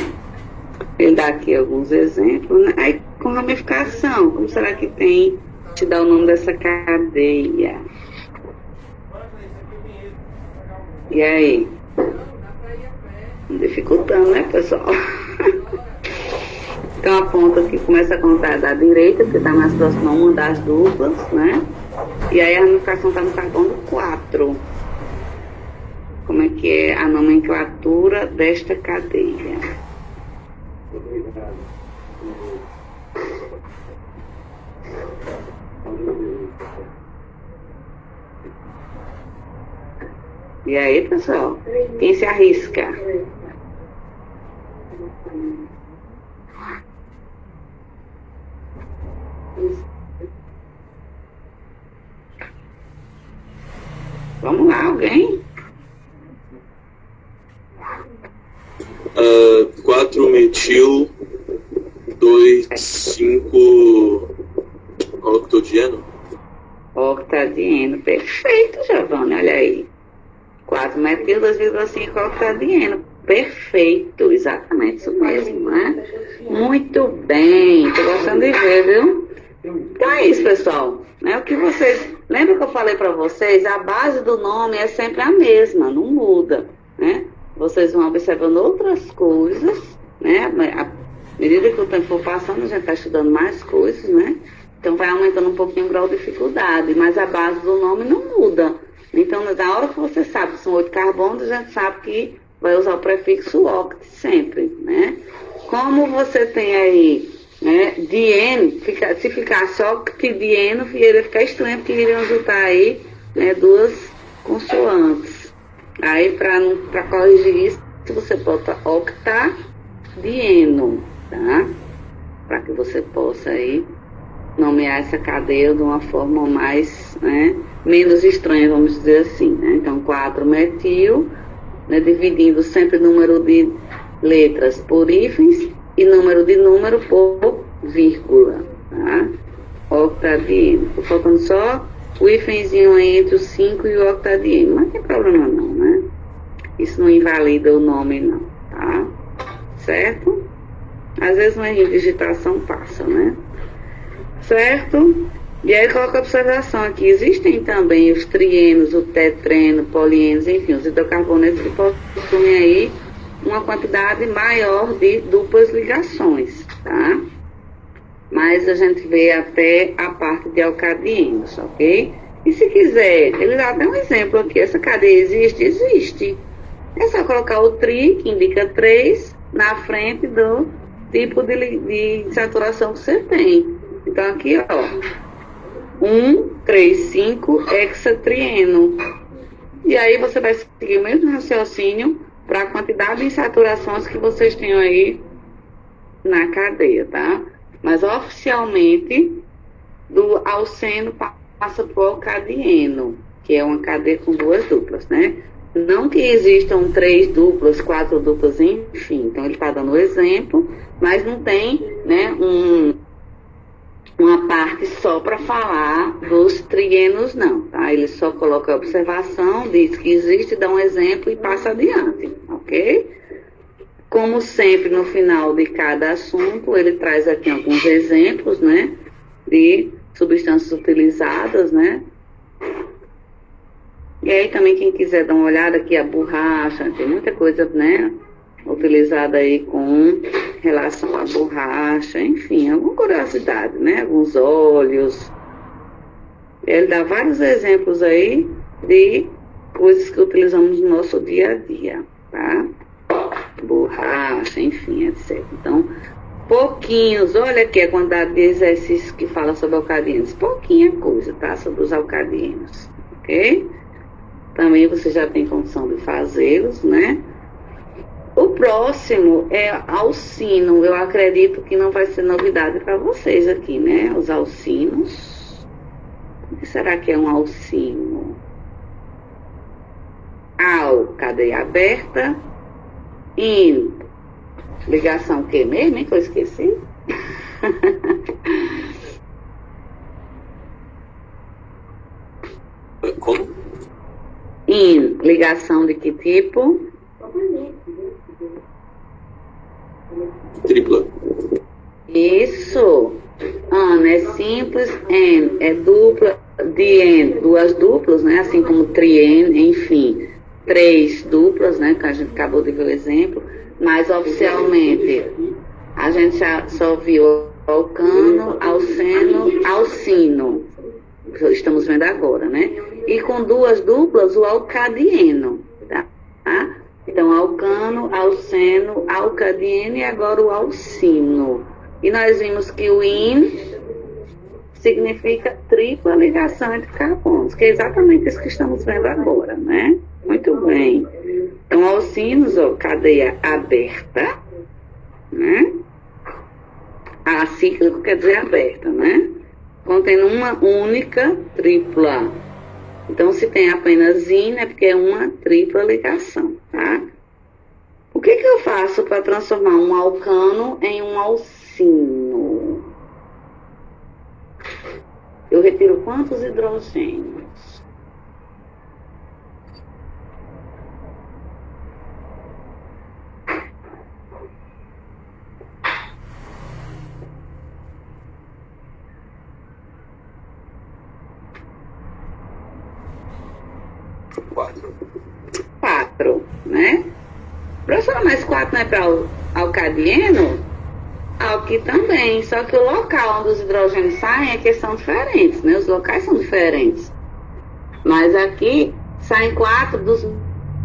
Ele dá aqui alguns exemplos, né? Aí com ramificação, como será que tem? Te dá o nome dessa cadeia. E aí? Dificultando, né, pessoal? Então a ponta que começa a contar da direita, que está mais próxima a uma das duplas, né? E aí a ramificação está no carbono 4. Como é que é a nomenclatura desta cadeia? E aí, pessoal? Quem se arrisca? Vamos lá, alguém? 4-metil 2,5 octadieno. Octadieno, perfeito, Giovanni, olha aí. 4-metil 2,5 octadieno, perfeito, exatamente isso mesmo, né? Muito bem, tô gostando de ver, viu? Então é isso, pessoal, né? O que vocês, lembra que eu falei para vocês, a base do nome é sempre a mesma, não muda, né? Vocês vão observando outras coisas, né? À medida que o tempo for passando, a gente está estudando mais coisas, né? Então vai aumentando um pouquinho o grau de dificuldade, mas a base do nome não muda. Então, na hora que você sabe que são 8 carbonos, a gente sabe que vai usar o prefixo oct sempre, né? Como você tem aí, né, dieno, se ficasse octidieno, iria ficar estranho, porque iriam juntar aí, né, duas consoantes. Aí, para corrigir isso, você bota octadieno, tá? Para que você possa aí nomear essa cadeia de uma forma mais, né, menos estranha, vamos dizer assim, né? Então, 4-metil, né, dividindo sempre o número de letras por hífens e número de número por vírgula, tá? Octadieno. Tô faltando só o hífenzinho aí entre o 5 e o octadieno, mas não tem problema não, né? Isso não invalida o nome não, tá? Certo? Às vezes uma digitação passa, né? Certo? E aí coloca a observação aqui. Existem também os trienos, o tetreno, polienos, enfim, os hidrocarbonetos que possuem aí uma quantidade maior de duplas ligações, tá? Mas a gente vê até a parte de alcadienos, ok? E se quiser, ele dá até um exemplo aqui. Essa cadeia existe? Existe. É só colocar o tri, que indica 3, na frente do tipo de saturação que você tem. Então aqui, ó, 1, 3, 5, hexatrieno. E aí você vai seguir o mesmo raciocínio para a quantidade de saturações que vocês têm aí na cadeia, tá? Mas oficialmente, do alceno passa para o alcadieno, que é uma cadeia com 2 duplas, né? Não que existam 3 duplas, 4 duplas, enfim. Então ele está dando o exemplo, mas não tem, né, uma parte só para falar dos trienos, não, tá? Ele só coloca a observação, diz que existe, dá um exemplo e passa adiante, ok? Como sempre, no final de cada assunto, ele traz aqui alguns exemplos, né, de substâncias utilizadas, né? E aí também quem quiser dar uma olhada aqui, a borracha, tem muita coisa, né, utilizada aí com relação à borracha, enfim, alguma curiosidade, né, alguns óleos. Ele dá vários exemplos aí de coisas que utilizamos no nosso dia a dia, tá? Borracha, enfim, etc. Então, pouquinhos, olha aqui a quantidade de exercícios que fala sobre alcadinos, pouquinha coisa, tá? Sobre os alcadinos, ok? Também você já tem condição de fazê-los, né? O próximo é alcino. Eu acredito que não vai ser novidade para vocês aqui, né? Os alcinos. O que será que é um alcino? Al, cadeia aberta. In, ligação que mesmo, hein? Que eu esqueci. Como? In, ligação de que tipo? Tripla. Isso. An é simples, en é dupla, dien, duas duplas, né? Assim como trien, enfim, três duplas, né? Que a gente acabou de ver o exemplo. Mas oficialmente a gente já só viu alcano, alceno, alcino. Estamos vendo agora, né? E com duas duplas, o alcadieno, tá? Então, alcano, alceno, alcadieno e agora o alcino. E nós vimos que o in significa tripla ligação entre carbonos, que é exatamente isso que estamos vendo agora, né? Muito bem. Então, alcinos, ó, cadeia aberta, né? Acíclico quer dizer aberta, né? Contendo uma única tripla. Então, se tem apenas in, é porque é uma tripla ligação, tá? O que eu faço para transformar um alcano em um alcino? Eu retiro quantos hidrogênios? Quatro, né? Professora, mas 4 não é para alcadieno? Aqui também, só que o local onde os hidrogênios saem é que são diferentes, né? Os locais são diferentes. Mas aqui saem 4 dos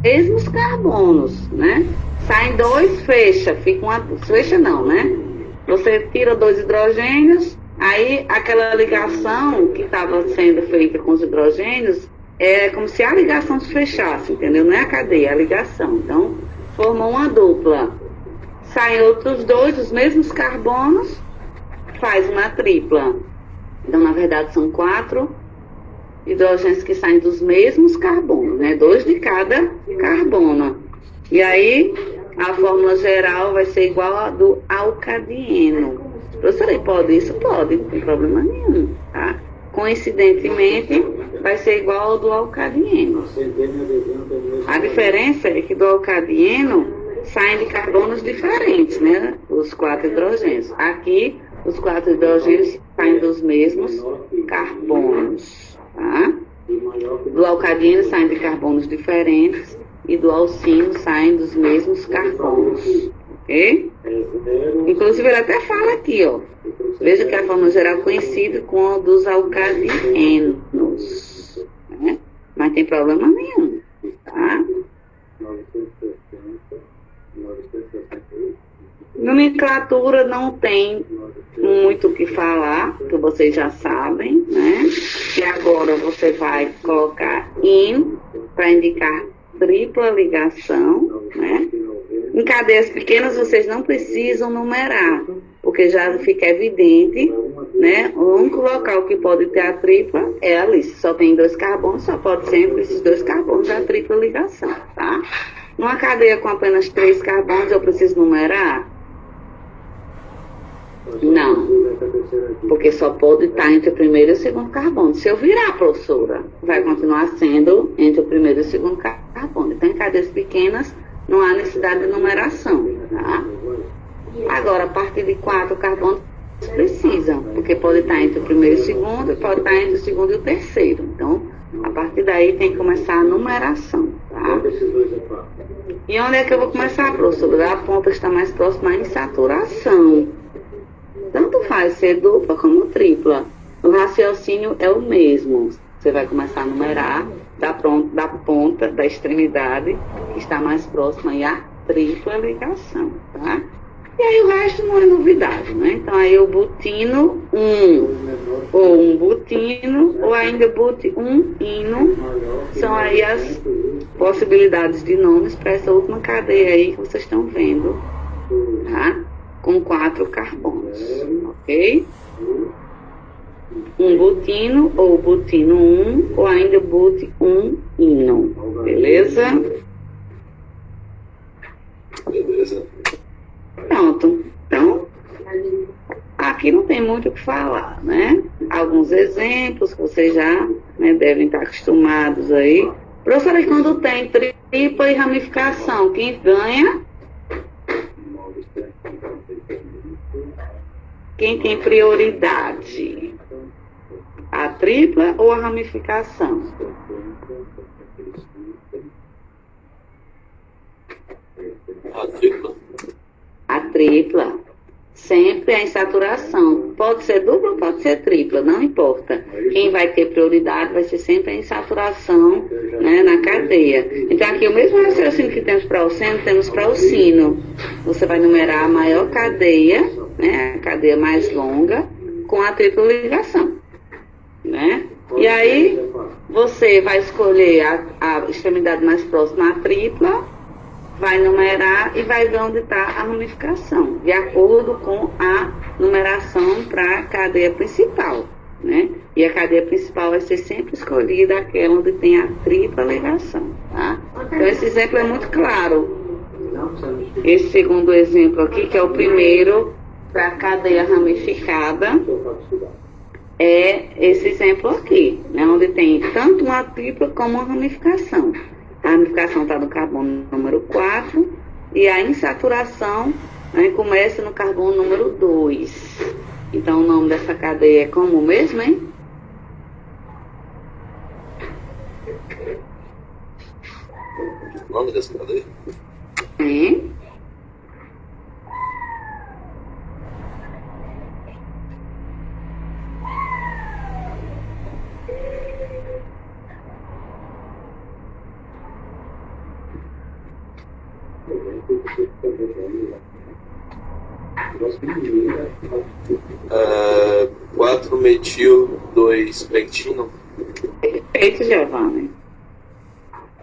mesmos carbonos, né? Saem 2, fecha, fica uma... Fecha não, né? Você tira 2 hidrogênios, aí aquela ligação que estava sendo feita com os hidrogênios é como se a ligação se fechasse, entendeu? Não é a cadeia, é a ligação. Então, formou uma dupla. Saem outros 2, os mesmos carbonos, faz uma tripla. Então, na verdade, são 4 hidrogênios que saem dos mesmos carbonos, né? 2 de cada carbono. E aí, a fórmula geral vai ser igual a do alcadieno. Professora, pode isso? Pode, não tem problema nenhum, tá? Coincidentemente, vai ser igual ao do alcadieno. A diferença é que do alcadieno saem de carbonos diferentes, né? Os 4 hidrogênios. Aqui, os 4 hidrogênios saem dos mesmos carbonos, tá? Do alcadieno saem de carbonos diferentes e do alcino saem dos mesmos carbonos, ok? Inclusive, ele até fala aqui, ó. Veja que a fórmula geral é conhecida com a dos alcadienos, né? Mas tem problema nenhum, tá? Nomenclatura não tem muito o que falar, que vocês já sabem, né? E agora você vai colocar in para indicar tripla ligação, né? Em cadeias pequenas vocês não precisam numerar, porque já fica evidente, né? O único local que pode ter a tripla é ali. Se só tem 2 carbonos, só pode sempre esses 2 carbonos a tripla ligação, tá? Numa cadeia com apenas 3 carbonos, eu preciso numerar? Não, porque só pode estar entre o primeiro e o segundo carbono. Se eu virar, professora, vai continuar sendo entre o primeiro e o segundo carbono. Então, em cadeias pequenas, não há necessidade de numeração, tá? Agora, a partir de 4 carbonos, precisam, porque pode estar entre o primeiro e o segundo, e pode estar entre o segundo e o terceiro. Então, a partir daí tem que começar a numeração, tá? E onde é que eu vou começar, professora? Da ponta que está mais próxima à insaturação. Tanto faz ser dupla como tripla. O raciocínio é o mesmo. Você vai começar a numerar da ponta, da extremidade, que está mais próxima à tripla ligação, tá? E aí o resto não é novidade, né? Então aí o butino 1, ou um butino, ou ainda ino, são aí as possibilidades de nomes para essa última cadeia aí que vocês estão vendo, tá? Com 4 carbonos, ok? Um butino, ou butino 1, ou ainda ino, beleza? Beleza. Pronto. Então, aqui não tem muito o que falar, né? Alguns exemplos que vocês já, né, devem estar acostumados aí. Professora, quando tem tripla e ramificação, quem ganha? Quem tem prioridade? A tripla ou a ramificação? A tripla. A tripla. Sempre a insaturação. Pode ser dupla ou pode ser tripla, não importa. Quem vai ter prioridade vai ser sempre a insaturação, né, na cadeia. Então aqui o mesmo raciocínio que temos para o seno, temos para o sino. Você vai numerar a maior cadeia, né, a cadeia mais longa, com a tripla ligação, né? E aí você vai escolher a extremidade mais próxima à tripla, vai numerar e vai ver onde está a ramificação, de acordo com a numeração para a cadeia principal, né? E a cadeia principal vai ser sempre escolhida aquela onde tem a tripla ligação, tá? Então esse exemplo é muito claro. Esse segundo exemplo aqui, que é o primeiro para a cadeia ramificada, é esse exemplo aqui, né? Onde tem tanto uma tripla como uma ramificação. A ramificação está no carbono número 4 e a insaturação, né, começa no carbono número 2. Então, o nome dessa cadeia é como mesmo, hein? O nome dessa cadeia? Hein? É, 4-metil-2-pentino. Perfeito, Giovanni.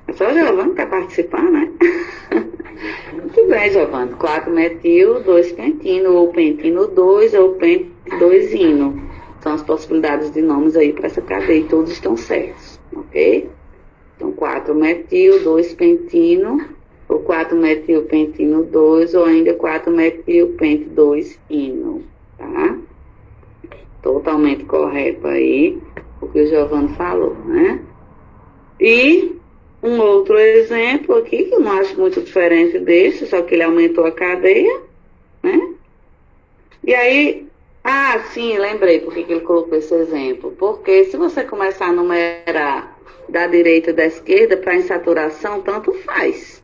É só o Giovanni que está participando, né? Muito bem, Giovanni. 4-metil, 2-pentino, ou pentino 2, ou pent 2-ino. São as possibilidades de nomes aí para essa cadeia e todos estão certos, ok? Então, 4-metil, 2-pentino, ou 4-metil-pentino 2, ou ainda 4-metil-pent 2-ino, tá? Totalmente correto aí o que o Giovanni falou, né? E um outro exemplo aqui, que eu não acho muito diferente desse, só que ele aumentou a cadeia, né? E aí, sim, lembrei por que ele colocou esse exemplo. Porque se você começar a numerar da direita e da esquerda para insaturação, tanto faz.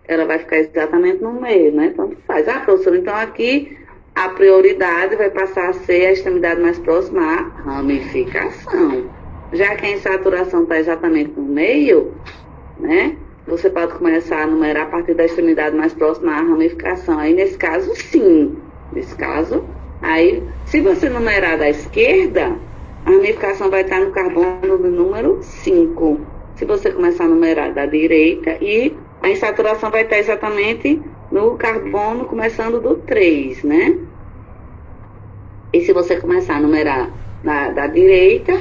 Ela vai ficar exatamente no meio, né? Tanto faz. Professora, então aqui a prioridade vai passar a ser a extremidade mais próxima à ramificação. Já que a insaturação está exatamente no meio, né? Você pode começar a numerar a partir da extremidade mais próxima à ramificação. Aí, nesse caso, sim. Nesse caso, aí, se você numerar da esquerda, a ramificação vai estar no carbono do número 5. Se você começar a numerar da direita, e a insaturação vai estar exatamente no carbono começando do 3, né? E se você começar a numerar da direita,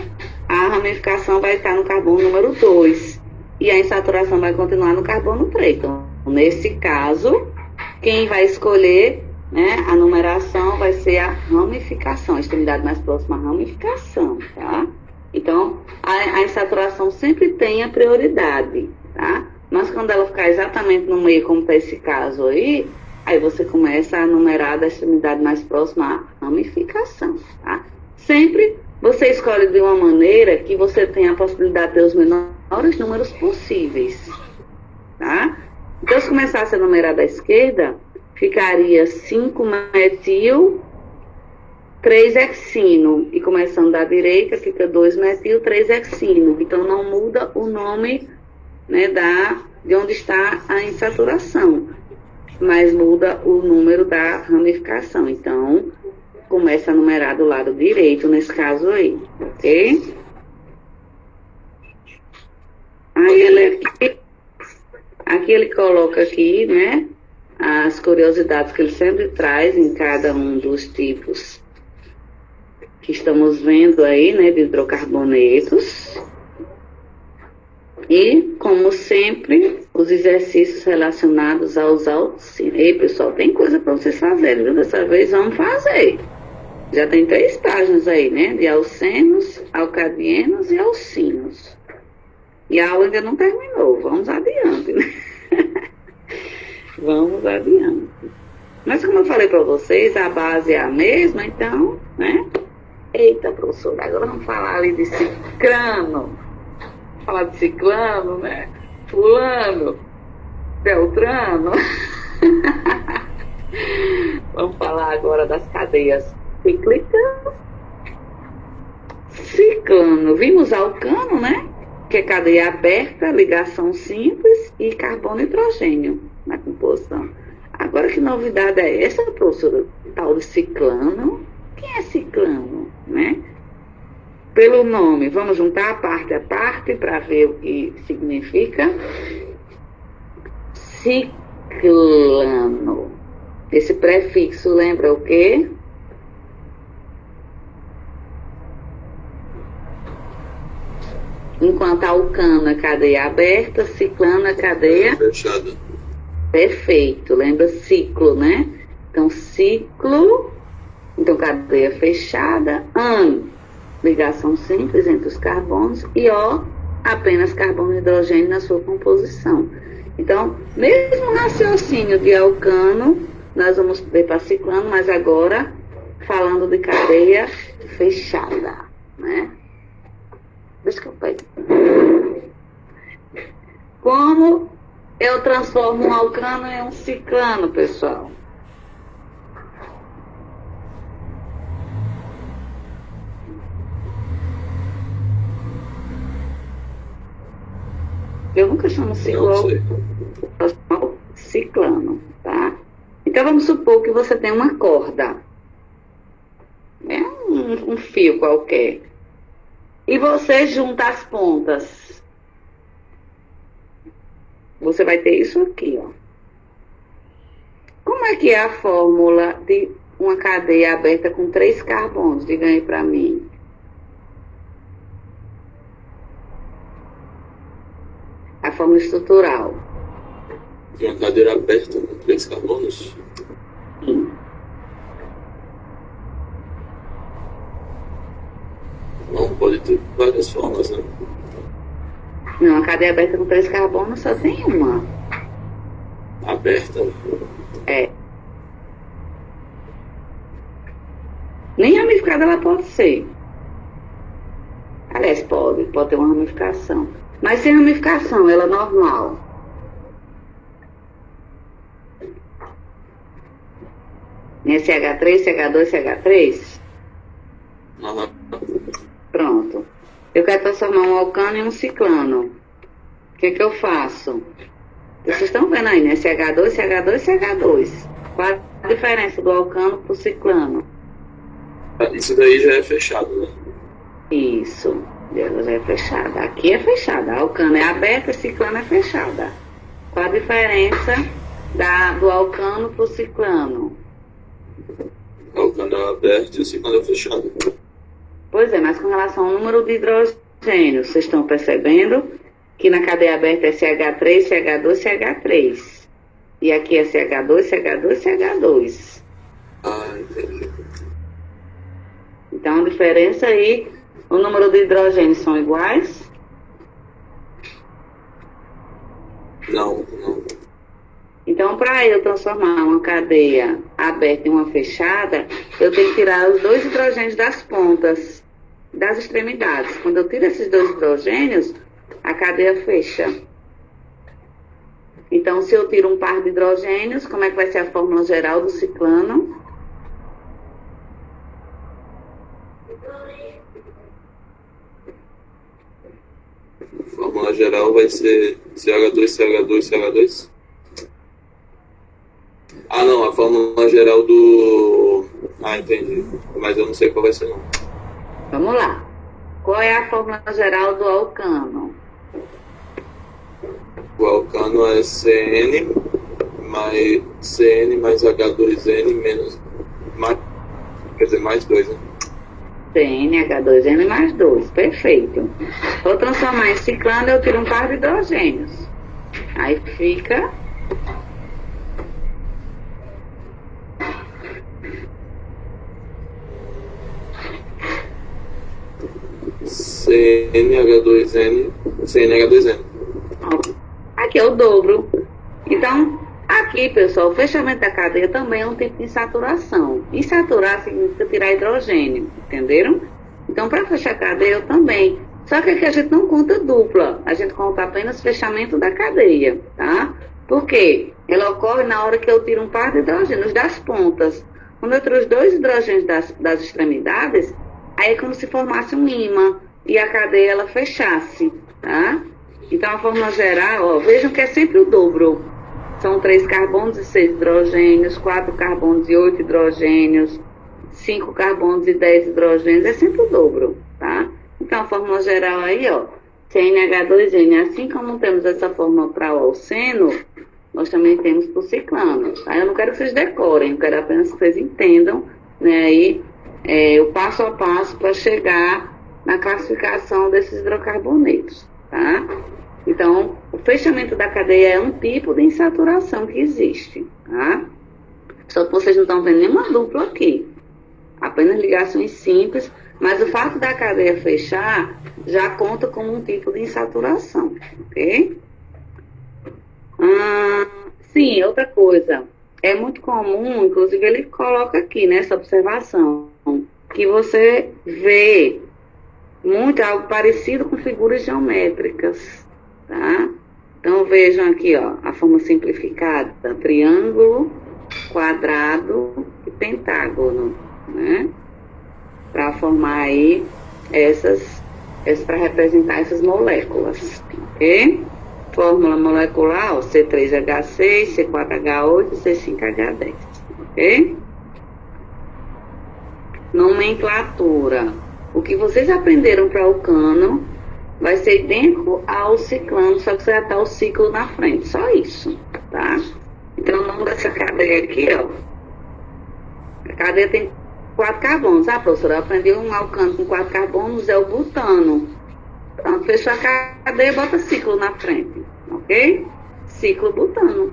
a ramificação vai estar no carbono número 2. E a insaturação vai continuar no carbono 3. Então, nesse caso, quem vai escolher, né, a numeração vai ser a ramificação, a extremidade mais próxima à ramificação, tá? Então, a insaturação sempre tem a prioridade, tá? Mas quando ela ficar exatamente no meio, como está esse caso aí você começa a numerar da extremidade mais próxima à ramificação, tá? Sempre você escolhe de uma maneira que você tenha a possibilidade de ter os menores números possíveis, tá? Então, se começasse a numerar da esquerda, ficaria 5-metil, 3-hexino. E começando da direita, fica 2-metil, 3-hexino. Então, não muda o nome, né, de onde está a insaturação, mas muda o número da ramificação. Então, começa a numerar do lado direito, nesse caso aí, ok? Aí, aqui ele coloca aqui, né, as curiosidades que ele sempre traz em cada um dos tipos que estamos vendo aí, né, de hidrocarbonetos. E, como sempre, os exercícios relacionados aos alcinos. Ei, pessoal, tem coisa para vocês fazerem, viu? Dessa vez vamos fazer. Já tem 3 páginas aí, né? De alcenos, alcadienos e alcinos. E a aula ainda não terminou. Vamos adiante, né? Vamos adiante. Mas, como eu falei para vocês, a base é a mesma, então, né? Eita, professora, agora vamos falar ali de ciclano. Falar de ciclano, né? Fulano, Beltrano. Vamos falar agora das cadeias cíclicas. Ciclano. Vimos alcano, né? Que é cadeia aberta, ligação simples e carbono e hidrogênio na composição. Agora, que novidade é essa, professora? Tal de ciclano. Quem é ciclano, né? Pelo nome, vamos juntar a parte para ver o que significa. Ciclano. Esse prefixo lembra o quê? Enquanto alcano é cadeia aberta, ciclano é cadeia fechada. Perfeito, lembra ciclo, né? Então, ciclo, então cadeia fechada, ligação simples entre os carbonos, e O, apenas carbono e hidrogênio na sua composição. Então, mesmo raciocínio de alcano, nós vamos ver para ciclano, mas agora falando de cadeia fechada, né? Deixa que eu pego. Como eu transformo um alcano em um ciclano, pessoal? Eu nunca chamo ciclano, tá? Então, vamos supor que você tem uma corda, né? Um fio qualquer. E você junta as pontas. Você vai ter isso aqui, ó. Como é que é a fórmula de uma cadeia aberta com 3 carbonos? Diga aí pra mim. A fórmula estrutural. De uma cadeira aberta com 3 carbonos? Sim. Não, pode ter várias formas, né? Não, a cadeia aberta com 3 carbonos só tem uma. Aberta? É. Nem ramificada ela pode ser. Aliás, pode ter uma ramificação. Mas sem ramificação, ela é normal. CH3, CH2, CH3? Uhum. Pronto. Eu quero transformar um alcano em um ciclano. O que eu faço? Vocês estão vendo aí, né? CH2, CH2, CH2. Qual a diferença do alcano para o ciclano? Isso daí já é fechado, né? Isso. Ela já é fechada. Aqui é fechada. A alcano é aberta, a ciclano é fechada. Qual a diferença do alcano para o ciclano? O alcano é aberto e o ciclano é fechado. Pois é, mas com relação ao número de hidrogênio, vocês estão percebendo que na cadeia aberta é CH3, CH2, CH3. E aqui é CH2, CH2, CH2. Ah, entendi. Então, a diferença aí, o número de hidrogênios são iguais? Não. Então, para eu transformar uma cadeia aberta em uma fechada, eu tenho que tirar os 2 hidrogênios das pontas, das extremidades. Quando eu tiro esses 2 hidrogênios, a cadeia fecha. Então, se eu tiro um par de hidrogênios, como é que vai ser a fórmula geral do ciclano? A fórmula geral vai ser CH2, CH2, CH2. Ah, não, a fórmula geral do... Ah, entendi. Mas eu não sei qual vai ser, não. Vamos lá. Qual é a fórmula geral do alcano? O alcano é CN mais H2N menos... quer dizer, mais 2, né? CnH2n mais 2, perfeito. Vou transformar em ciclano, eu tiro um par de hidrogênios. Aí fica... CnH2n. Aqui é o dobro. Então, aqui, pessoal, o fechamento da cadeia também é um tipo de insaturação. Insaturar significa tirar hidrogênio, entenderam? Então, para fechar a cadeia, eu também. Só que aqui a gente não conta dupla, a gente conta apenas fechamento da cadeia, tá? Por quê? Ela ocorre na hora que eu tiro um par de hidrogênios das pontas. Quando eu tiro os 2 hidrogênios das extremidades, aí é como se formasse um ímã e a cadeia ela fechasse, tá? Então, a fórmula geral, ó, vejam que é sempre o dobro. São 3 carbonos e 6 hidrogênios, 4 carbonos e 8 hidrogênios, 5 carbonos e 10 hidrogênios, é sempre o dobro, tá? Então, a fórmula geral aí, ó, CnH2n, assim como temos essa fórmula para o alceno, nós também temos para o ciclano, tá? Eu não quero que vocês decorem, eu quero apenas que vocês entendam, né, aí, o passo a passo para chegar na classificação desses hidrocarbonetos, tá? Então, o fechamento da cadeia é um tipo de insaturação que existe, tá? Só que vocês não estão vendo nenhuma dupla aqui. Apenas ligações simples, mas o fato da cadeia fechar já conta como um tipo de insaturação, ok? Sim, outra coisa. É muito comum, inclusive ele coloca aqui nessa observação, que você vê muito algo parecido com figuras geométricas, tá? Então vejam aqui, ó, a forma simplificada: triângulo, quadrado e pentágono, né? Para formar aí para representar essas moléculas, ok? Fórmula molecular, ó, C3H6, C4H8 e C5H10, ok? Nomenclatura. O que vocês aprenderam para o cano vai ser idêntico ao ciclano, só que você já está o ciclo na frente, só isso, tá? Então, o nome dessa cadeia aqui, ó, a cadeia tem 4 carbonos. Ah, professora, eu aprendi um alcano com 4 carbonos, é o butano. Pronto, fechou a cadeia, bota ciclo na frente, ok? Ciclo butano.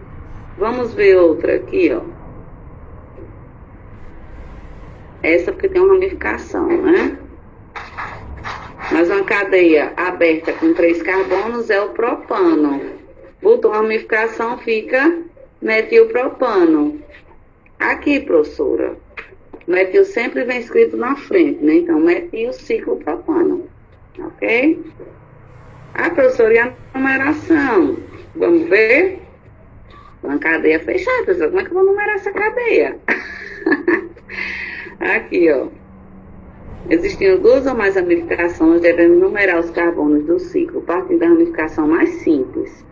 Vamos ver outra aqui, ó. Essa porque tem uma ramificação, né? Mas uma cadeia aberta com 3 carbonos é o propano. Botou uma ramificação, fica metilpropano. Aqui, professora, metil sempre vem escrito na frente, né? Então, metil ciclopropano. Ok? Ah, professora, e a numeração? Vamos ver? Uma cadeia fechada, professora. Como é que eu vou numerar essa cadeia? Aqui, ó. Existindo 2 ou mais ramificações, devemos numerar os carbonos do ciclo, partindo da ramificação mais simples,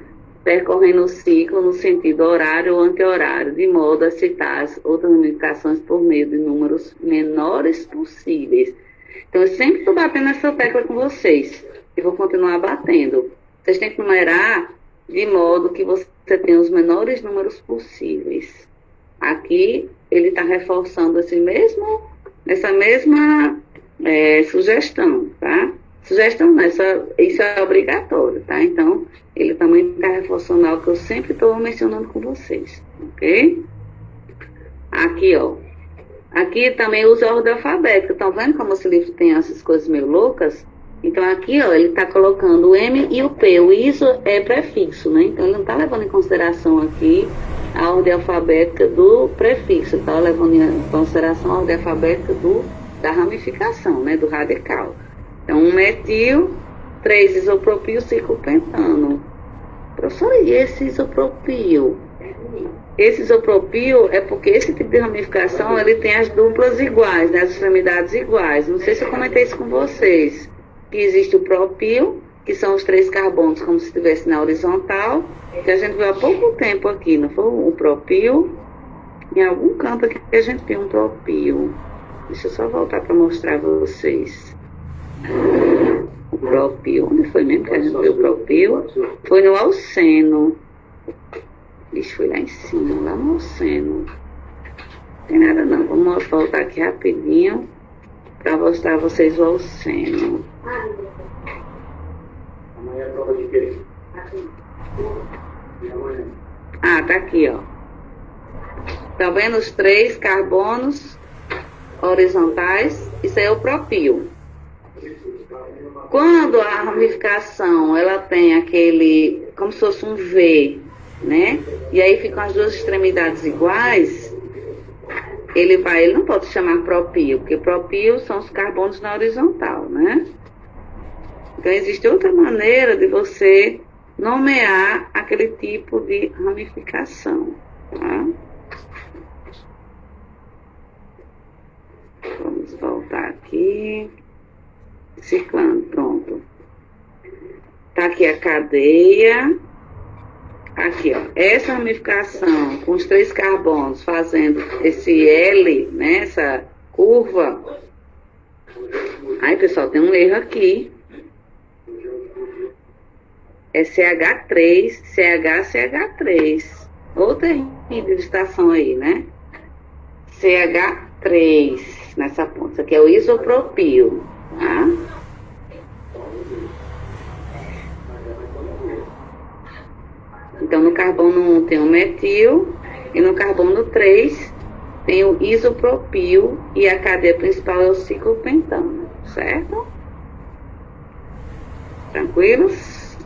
percorrendo o ciclo no sentido horário ou anti-horário, de modo a citar as outras ramificações por meio de números menores possíveis. Então, eu sempre estou batendo essa tecla com vocês, e vou continuar batendo. Vocês têm que numerar de modo que você tenha os menores números possíveis. Aqui, ele está reforçando essa mesma sugestão, tá? Sugestão não, isso é obrigatório, tá? Então, ele também está reforçando algo que eu sempre estou mencionando com vocês, ok? Aqui, ó. Aqui também usa a ordem alfabética. Estão vendo como esse livro tem essas coisas meio loucas? Então, aqui, ó, ele está colocando o M e o P. O ISO é prefixo, né? Então, ele não está levando em consideração aqui a ordem alfabética do prefixo, tá? Levando em consideração a ordem alfabética da ramificação, né? Do radical. Então, 1 metil, 3 isopropil, ciclopentano. Professor, e esse isopropil? Esse isopropil é porque esse tipo de ramificação, ele tem as duplas iguais, né? As extremidades iguais. Não sei se eu comentei isso com vocês. Que existe o propil, que são os 3 carbonos, como se estivesse na horizontal, que a gente viu há pouco tempo aqui, não foi? O propil. Em algum canto aqui que a gente tem um propil. Deixa eu só voltar para mostrar a vocês. O propil. Onde foi mesmo que a gente viu o propil? Foi no alceno. Ixi, foi lá em cima, lá no alceno. Não tem nada não. Vamos voltar aqui rapidinho para mostrar a vocês o alceno. Amanhã é prova de quê? Ah, tá aqui, ó. Tá vendo os 3 carbonos horizontais? Isso aí é o propil. Quando a ramificação, ela tem aquele, como se fosse um V, né? E aí ficam as 2 extremidades iguais, ele não pode chamar propil, porque propil são os carbonos na horizontal, né? Então existe outra maneira de você nomear aquele tipo de ramificação, tá? Vamos voltar aqui. Ciclano, pronto. Tá aqui a cadeia. Aqui, ó. Essa ramificação com os 3 carbonos fazendo esse L, né? Essa curva. Aí, pessoal, tem um erro aqui. É CH3, CH, CH3. Outra hibridização aí, né? CH3 nessa ponta. Isso aqui é o isopropil, tá? Então, no carbono 1 tem o metil e no carbono 3 tem o isopropil e a cadeia principal é o ciclopentano, certo? Tranquilos?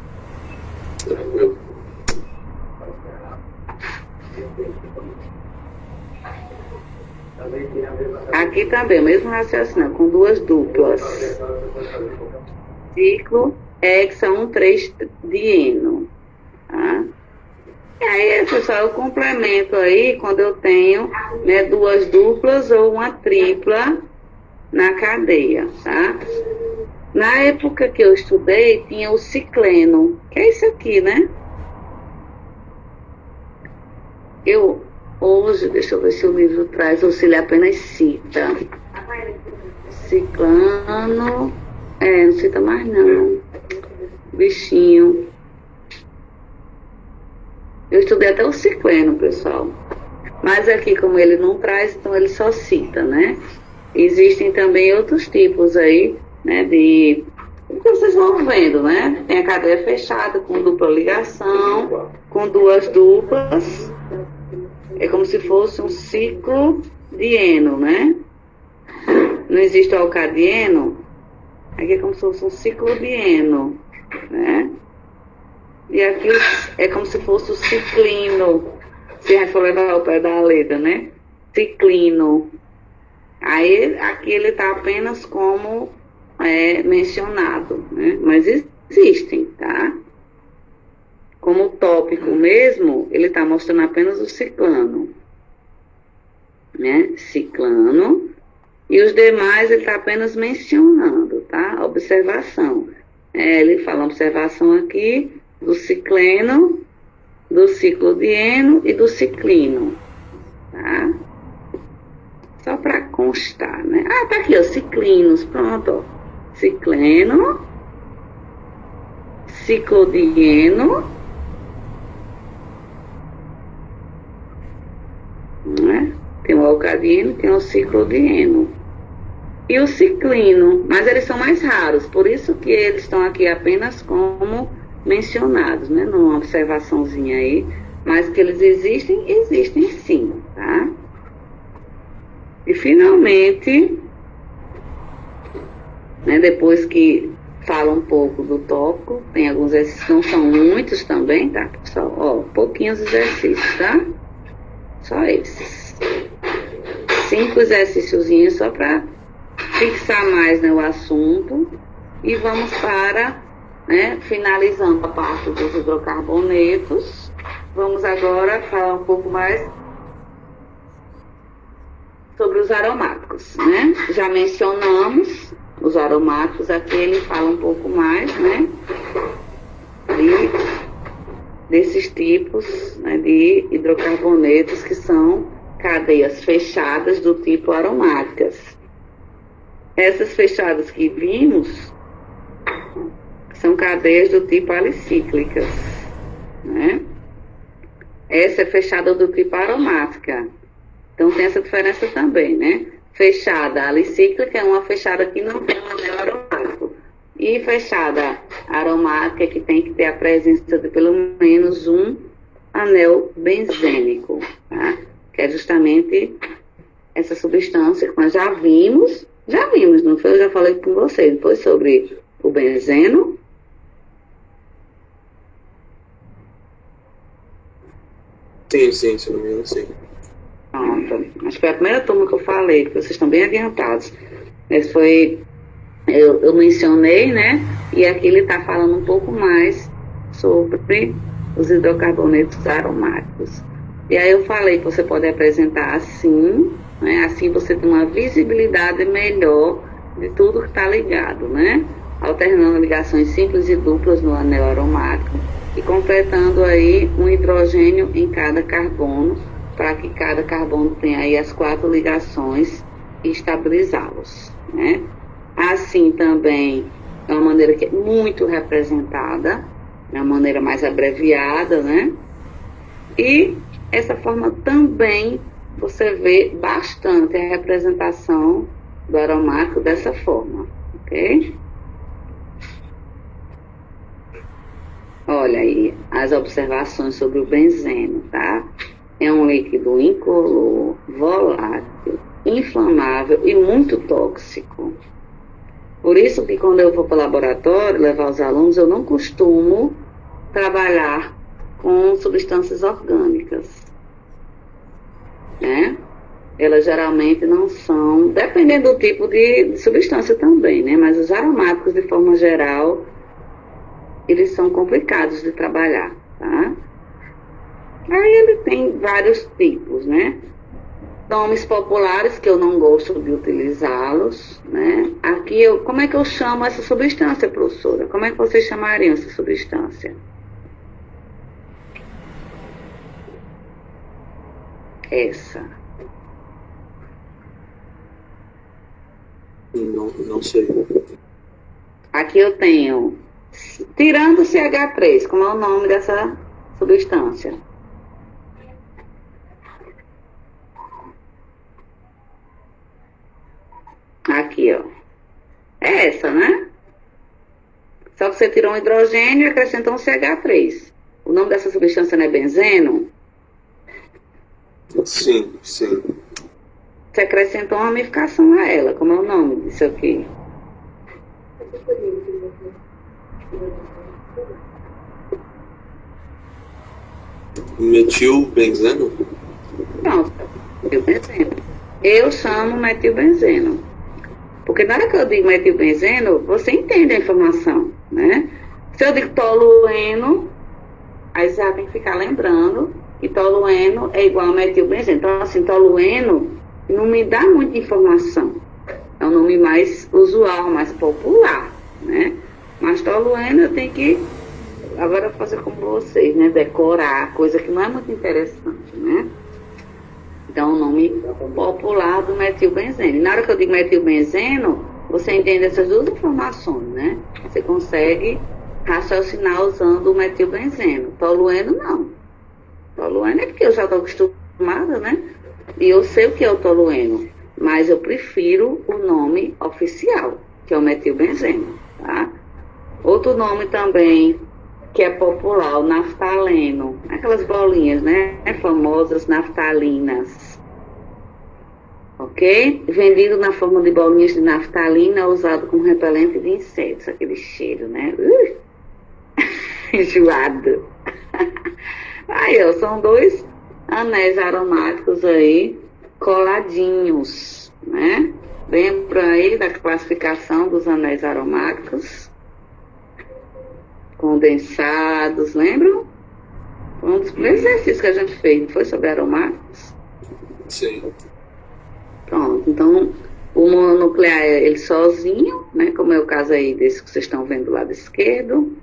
Tranquilo. Aqui também, o mesmo raciocínio, com 2 duplas. Ciclo, hexa, 1,3 dieno. Tá? E aí, pessoal, eu complemento aí quando eu tenho, né, 2 duplas ou uma tripla na cadeia, tá? Na época que eu estudei, tinha o cicleno, que é isso aqui, né? Hoje, deixa eu ver se o livro traz ou se ele apenas cita. Ciclano, não cita mais não. Bichinho. Eu estudei até o cicleno, pessoal. Mas aqui, como ele não traz, então ele só cita, né? Existem também outros tipos aí, né? De... O que vocês vão vendo, né? Tem a cadeia fechada com dupla ligação, com 2 duplas. É como se fosse um ciclo dieno, né? Não existe o alcadieno. Aqui é como se fosse um ciclo dieno, né? E aqui é como se fosse o ciclino. Se a gente for levar ao pé da letra, né? Ciclino. Aí aqui ele está apenas como mencionado, né? Mas existem, tá? Como tópico mesmo, ele está mostrando apenas o ciclano, né? Ciclano. E os demais ele está apenas mencionando, tá? Observação. Ele fala observação aqui do cicleno, do ciclodieno e do ciclino, tá? Só para constar, né? Ah, tá aqui, ó, ciclinos, pronto, ó. Cicleno, ciclodieno, né? Tem o alcadieno, tem o ciclodieno e o ciclino, mas eles são mais raros, por isso que eles estão aqui apenas como mencionados, né? Numa observaçãozinha aí, mas que eles existem sim, tá? E finalmente, né, depois que fala um pouco do tópico, tem alguns exercícios, não são muitos também, tá, pessoal? Ó, pouquinhos exercícios, tá? Só esses. 5 exercíciozinhos só para fixar mais, né, o assunto. E vamos para, né, finalizando a parte dos hidrocarbonetos. Vamos agora falar um pouco mais sobre os aromáticos, né? Já mencionamos os aromáticos, aqui ele fala um pouco mais, né, desses tipos, né, de hidrocarbonetos que são cadeias fechadas do tipo aromáticas. Essas fechadas que vimos são cadeias do tipo alicíclicas, né? Essa é fechada do tipo aromática. Então tem essa diferença também, né? Fechada alicíclica é uma fechada que não tem um anel aromático. E fechada aromática que tem que ter a presença de pelo menos um anel benzênico, tá? Que é justamente essa substância que nós já vimos, não foi? Eu já falei com vocês depois sobre o benzeno. Sim, se não me engano, sim. Pronto. Acho que foi a primeira turma que eu falei, porque vocês estão bem adiantados. Esse foi, eu mencionei, né? E aqui ele está falando um pouco mais sobre os hidrocarbonetos aromáticos. E aí eu falei que você pode apresentar assim, né? Assim você tem uma visibilidade melhor de tudo que está ligado, né? Alternando ligações simples e duplas no anel aromático e completando aí um hidrogênio em cada carbono, para que cada carbono tenha aí as 4 ligações e estabilizá-los, né? Assim também é uma maneira que é muito representada, é uma maneira mais abreviada, né? E essa forma também você vê bastante a representação do aromático dessa forma, ok? Olha aí as observações sobre o benzeno, tá? É um líquido incolor, volátil, inflamável e muito tóxico. Por isso que quando eu vou para o laboratório levar os alunos, eu não costumo trabalhar com substâncias orgânicas, né? Elas geralmente não são, dependendo do tipo de substância também, né? Mas os aromáticos, de forma geral, eles são complicados de trabalhar, tá? Aí ele tem vários tipos, né? Nomes populares que eu não gosto de utilizá-los, né? Aqui, como é que eu chamo essa substância, professora? Como é que vocês chamariam essa substância? Essa. Não sei. Aqui eu tenho, tirando o CH3, como é o nome dessa substância? Aqui, ó. É essa, né? Só que você tirou um hidrogênio e acrescentou um CH3. O nome dessa substância não é benzeno? Sim. Você acrescentou uma ramificação a ela. Como é o nome disso aqui? Metilbenzeno? Não, metilbenzeno. Eu chamo metilbenzeno. Porque na hora que eu digo metilbenzeno, você entende a informação, né? Se eu digo tolueno, aí já tem que ficar lembrando que tolueno é igual a metilbenzeno. Então, assim, tolueno não me dá muita informação. É um nome mais usual, mais popular, né? Mas tolueno eu tenho que agora fazer como vocês, né? Decorar, coisa que não é muito interessante, né? Então, o nome popular do metilbenzeno. E na hora que eu digo metilbenzeno, você entende essas duas informações, né? Você consegue raciocinar usando o metilbenzeno. Tolueno, não. Tolueno é porque eu já estou acostumada, né? E eu sei o que é o tolueno. Mas eu prefiro o nome oficial, que é o metilbenzeno, tá? Outro nome também que é popular, o naftaleno. Aquelas bolinhas, né? Famosas naftalinas. Ok? Vendido na forma de bolinhas de naftalina, usado como repelente de insetos. Aquele cheiro, né? Enjoado. Aí, ó, são dois anéis aromáticos aí coladinhos, né? Lembra aí da classificação dos anéis aromáticos? Condensados, lembram? Foi um dos primeiros exercícios que a gente fez, não foi sobre aromáticos? Sim. Pronto, então o mononuclear é ele sozinho, né? Como é o caso aí desse que vocês estão vendo do lado esquerdo.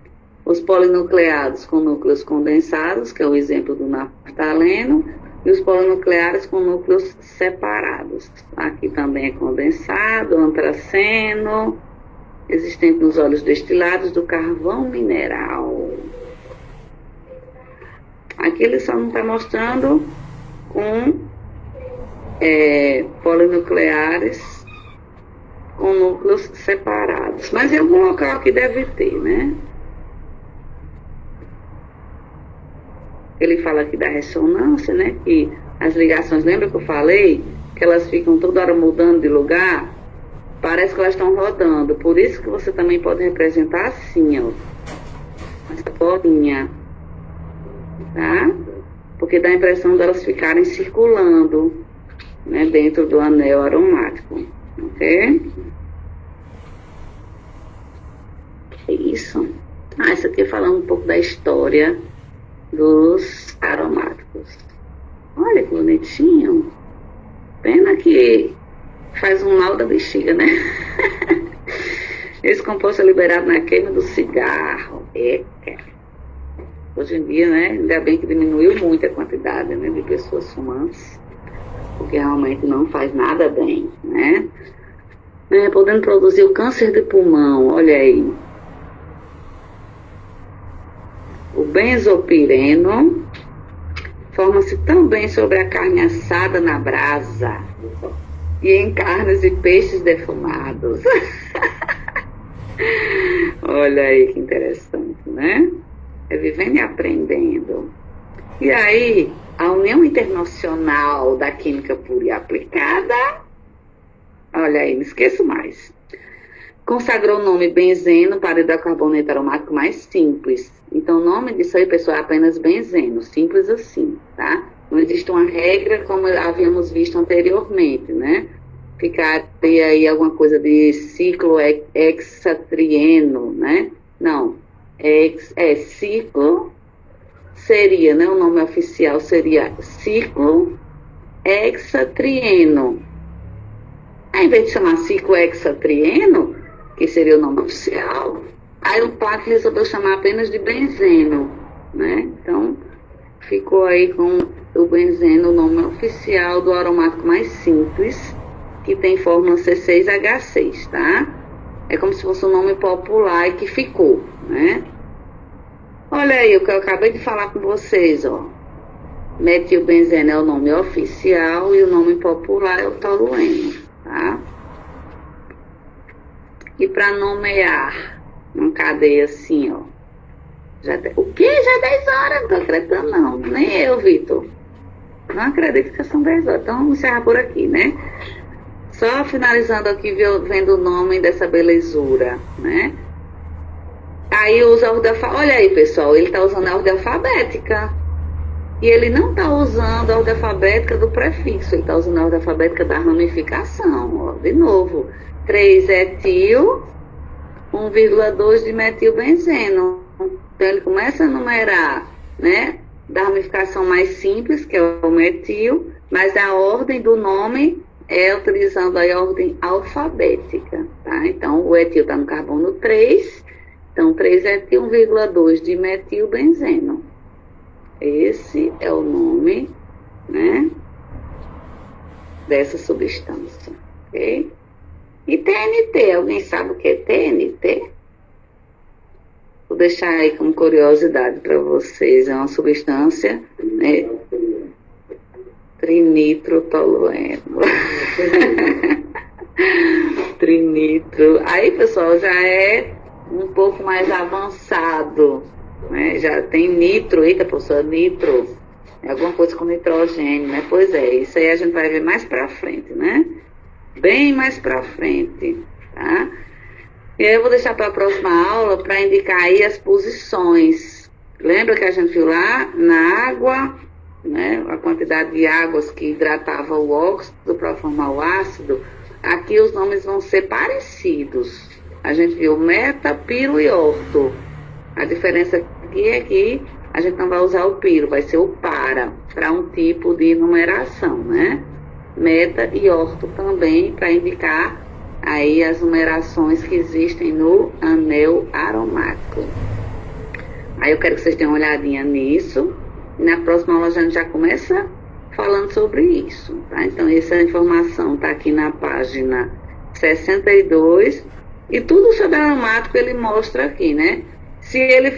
Os polinucleados com núcleos condensados, que é o exemplo do naftaleno, e os polinucleares com núcleos separados. Aqui também é condensado, antraceno, existente nos óleos destilados do carvão mineral. Aqui ele só não está mostrando com polinucleares com núcleos separados. Mas em algum local aqui deve ter, né? Ele fala aqui da ressonância, né? Que as ligações, lembra que eu falei? Que elas ficam toda hora mudando de lugar? Parece que elas estão rodando. Por isso que você também pode representar assim, ó. Essa bolinha. Tá? Porque dá a impressão delas ficarem circulando, né? Dentro do anel aromático. Ok? É isso. Isso aqui é falando um pouco da história dos aromáticos. Olha que bonitinho. Pena que faz um mal da bexiga, né? Esse composto é liberado na queima do cigarro. Hoje em dia, né? Ainda bem que diminuiu muito a quantidade, né, de pessoas fumantes, porque realmente não faz nada bem, né? Podendo produzir o câncer de pulmão, olha aí. O benzopireno forma-se também sobre a carne assada na brasa e em carnes e peixes defumados. Olha aí que interessante, né? É vivendo e aprendendo. E aí, a União Internacional da Química Pura e Aplicada, olha aí, não esqueço mais, consagrou o nome benzeno para o hidrocarboneto aromático mais simples. Então, o nome disso aí, pessoal, é apenas benzeno, simples assim, tá? Não existe uma regra como havíamos visto anteriormente, né? Ficaria aí alguma coisa de ciclo hexatrieno, né? Não, ciclo seria, né? O nome oficial seria ciclo hexatrieno. Ao invés de chamar ciclo hexatrieno, que seria o nome oficial, aí o Plato resolveu chamar apenas de benzeno, né? Então, ficou aí com o benzeno, o nome oficial do aromático mais simples, que tem fórmula C6H6, tá? É como se fosse um nome popular e que ficou, né? Olha aí o que eu acabei de falar com vocês, ó. Metilbenzeno é o nome oficial e o nome popular é o tolueno, tá? E para nomear uma cadeia assim, ó. O quê? Já é 10 horas? Não tô acreditando, não. Nem eu, Vitor. Não acredito que são 10 horas. Então vamos encerrar por aqui, né? Só finalizando aqui, vendo o nome dessa belezura, né? Aí usa a ordem alfabética. Olha aí, pessoal, ele está usando a ordem alfabética. E ele não está usando a ordem alfabética do prefixo, ele está usando a ordem alfabética da ramificação. Ó, de novo, 3-etil, 1,2 de metilbenzeno. Então ele começa a numerar, né, da ramificação mais simples, que é o metil, mas a ordem do nome é utilizando aí a ordem alfabética, tá? Então o etil está no carbono 3, então 3-etil, 1,2 de metilbenzeno. Esse é o nome, né, dessa substância, ok? E TNT, alguém sabe o que é TNT? Vou deixar aí como curiosidade para vocês, é uma substância, né, trinitrotolueno. Trinitro. Aí, pessoal, já é um pouco mais avançado, né? Já tem nitro, eita, professor, nitro, é alguma coisa com nitrogênio, né? Pois é, isso aí a gente vai ver mais pra frente, né? Bem mais pra frente, tá? E aí eu vou deixar para a próxima aula para indicar aí as posições. Lembra que a gente viu lá? Na água, né, a quantidade de águas que hidratava o óxido para formar o ácido, aqui os nomes vão ser parecidos. A gente viu meta, piro e orto. A diferença aqui é que a gente não vai usar o piro, vai ser o para um tipo de numeração, né? Meta e orto também, para indicar aí as numerações que existem no anel aromático. Aí eu quero que vocês tenham uma olhadinha nisso. E na próxima aula a gente já começa falando sobre isso, tá? Então essa informação está aqui na página 62. E tudo sobre aromático ele mostra aqui, né? Se ele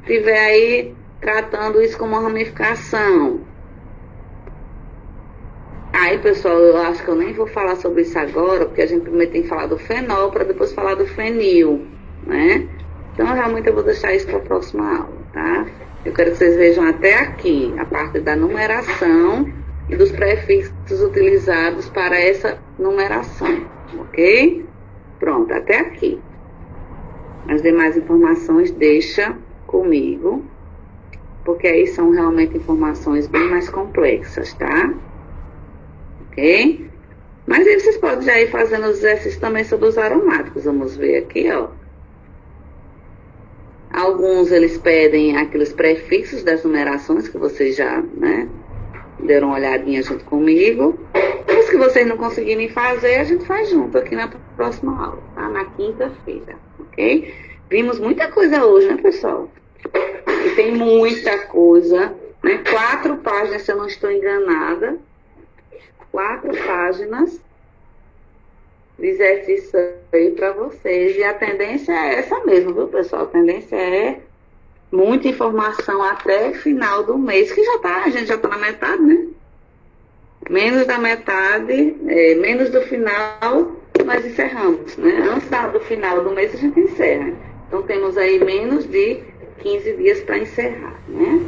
tiver aí tratando isso como uma ramificação. Aí, pessoal, eu acho que eu nem vou falar sobre isso agora, porque a gente primeiro tem que falar do fenol para depois falar do fenil, né? Então, realmente eu vou deixar isso para a próxima aula, tá? Eu quero que vocês vejam até aqui, a parte da numeração e dos prefixos utilizados para essa numeração, ok? Pronto, até aqui. As demais informações deixa comigo, porque aí são realmente informações bem mais complexas, tá? Ok? Mas aí vocês podem já ir fazendo os exercícios também sobre os aromáticos. Vamos ver aqui, ó. Alguns eles pedem aqueles prefixos das numerações que vocês já, né, deram uma olhadinha junto comigo. Os que vocês não conseguirem fazer, a gente faz junto aqui na próxima aula, tá? Na quinta-feira, ok? Vimos muita coisa hoje, né, pessoal? E tem muita coisa, né? 4 páginas, se eu não estou enganada. 4 páginas de exercício aí para vocês. E a tendência é essa mesmo, viu, pessoal? A tendência é muita informação até o final do mês, que a gente já está na metade, né? Menos da metade, menos do final, nós encerramos, né? Antes do final do mês a gente encerra. Então temos aí menos de 15 dias para encerrar, né?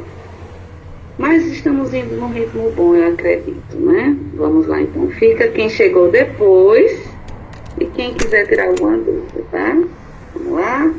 Mas estamos indo num ritmo bom, eu acredito, né? Vamos lá, então. Fica quem chegou depois e quem quiser tirar alguma dúvida, tá? Vamos lá?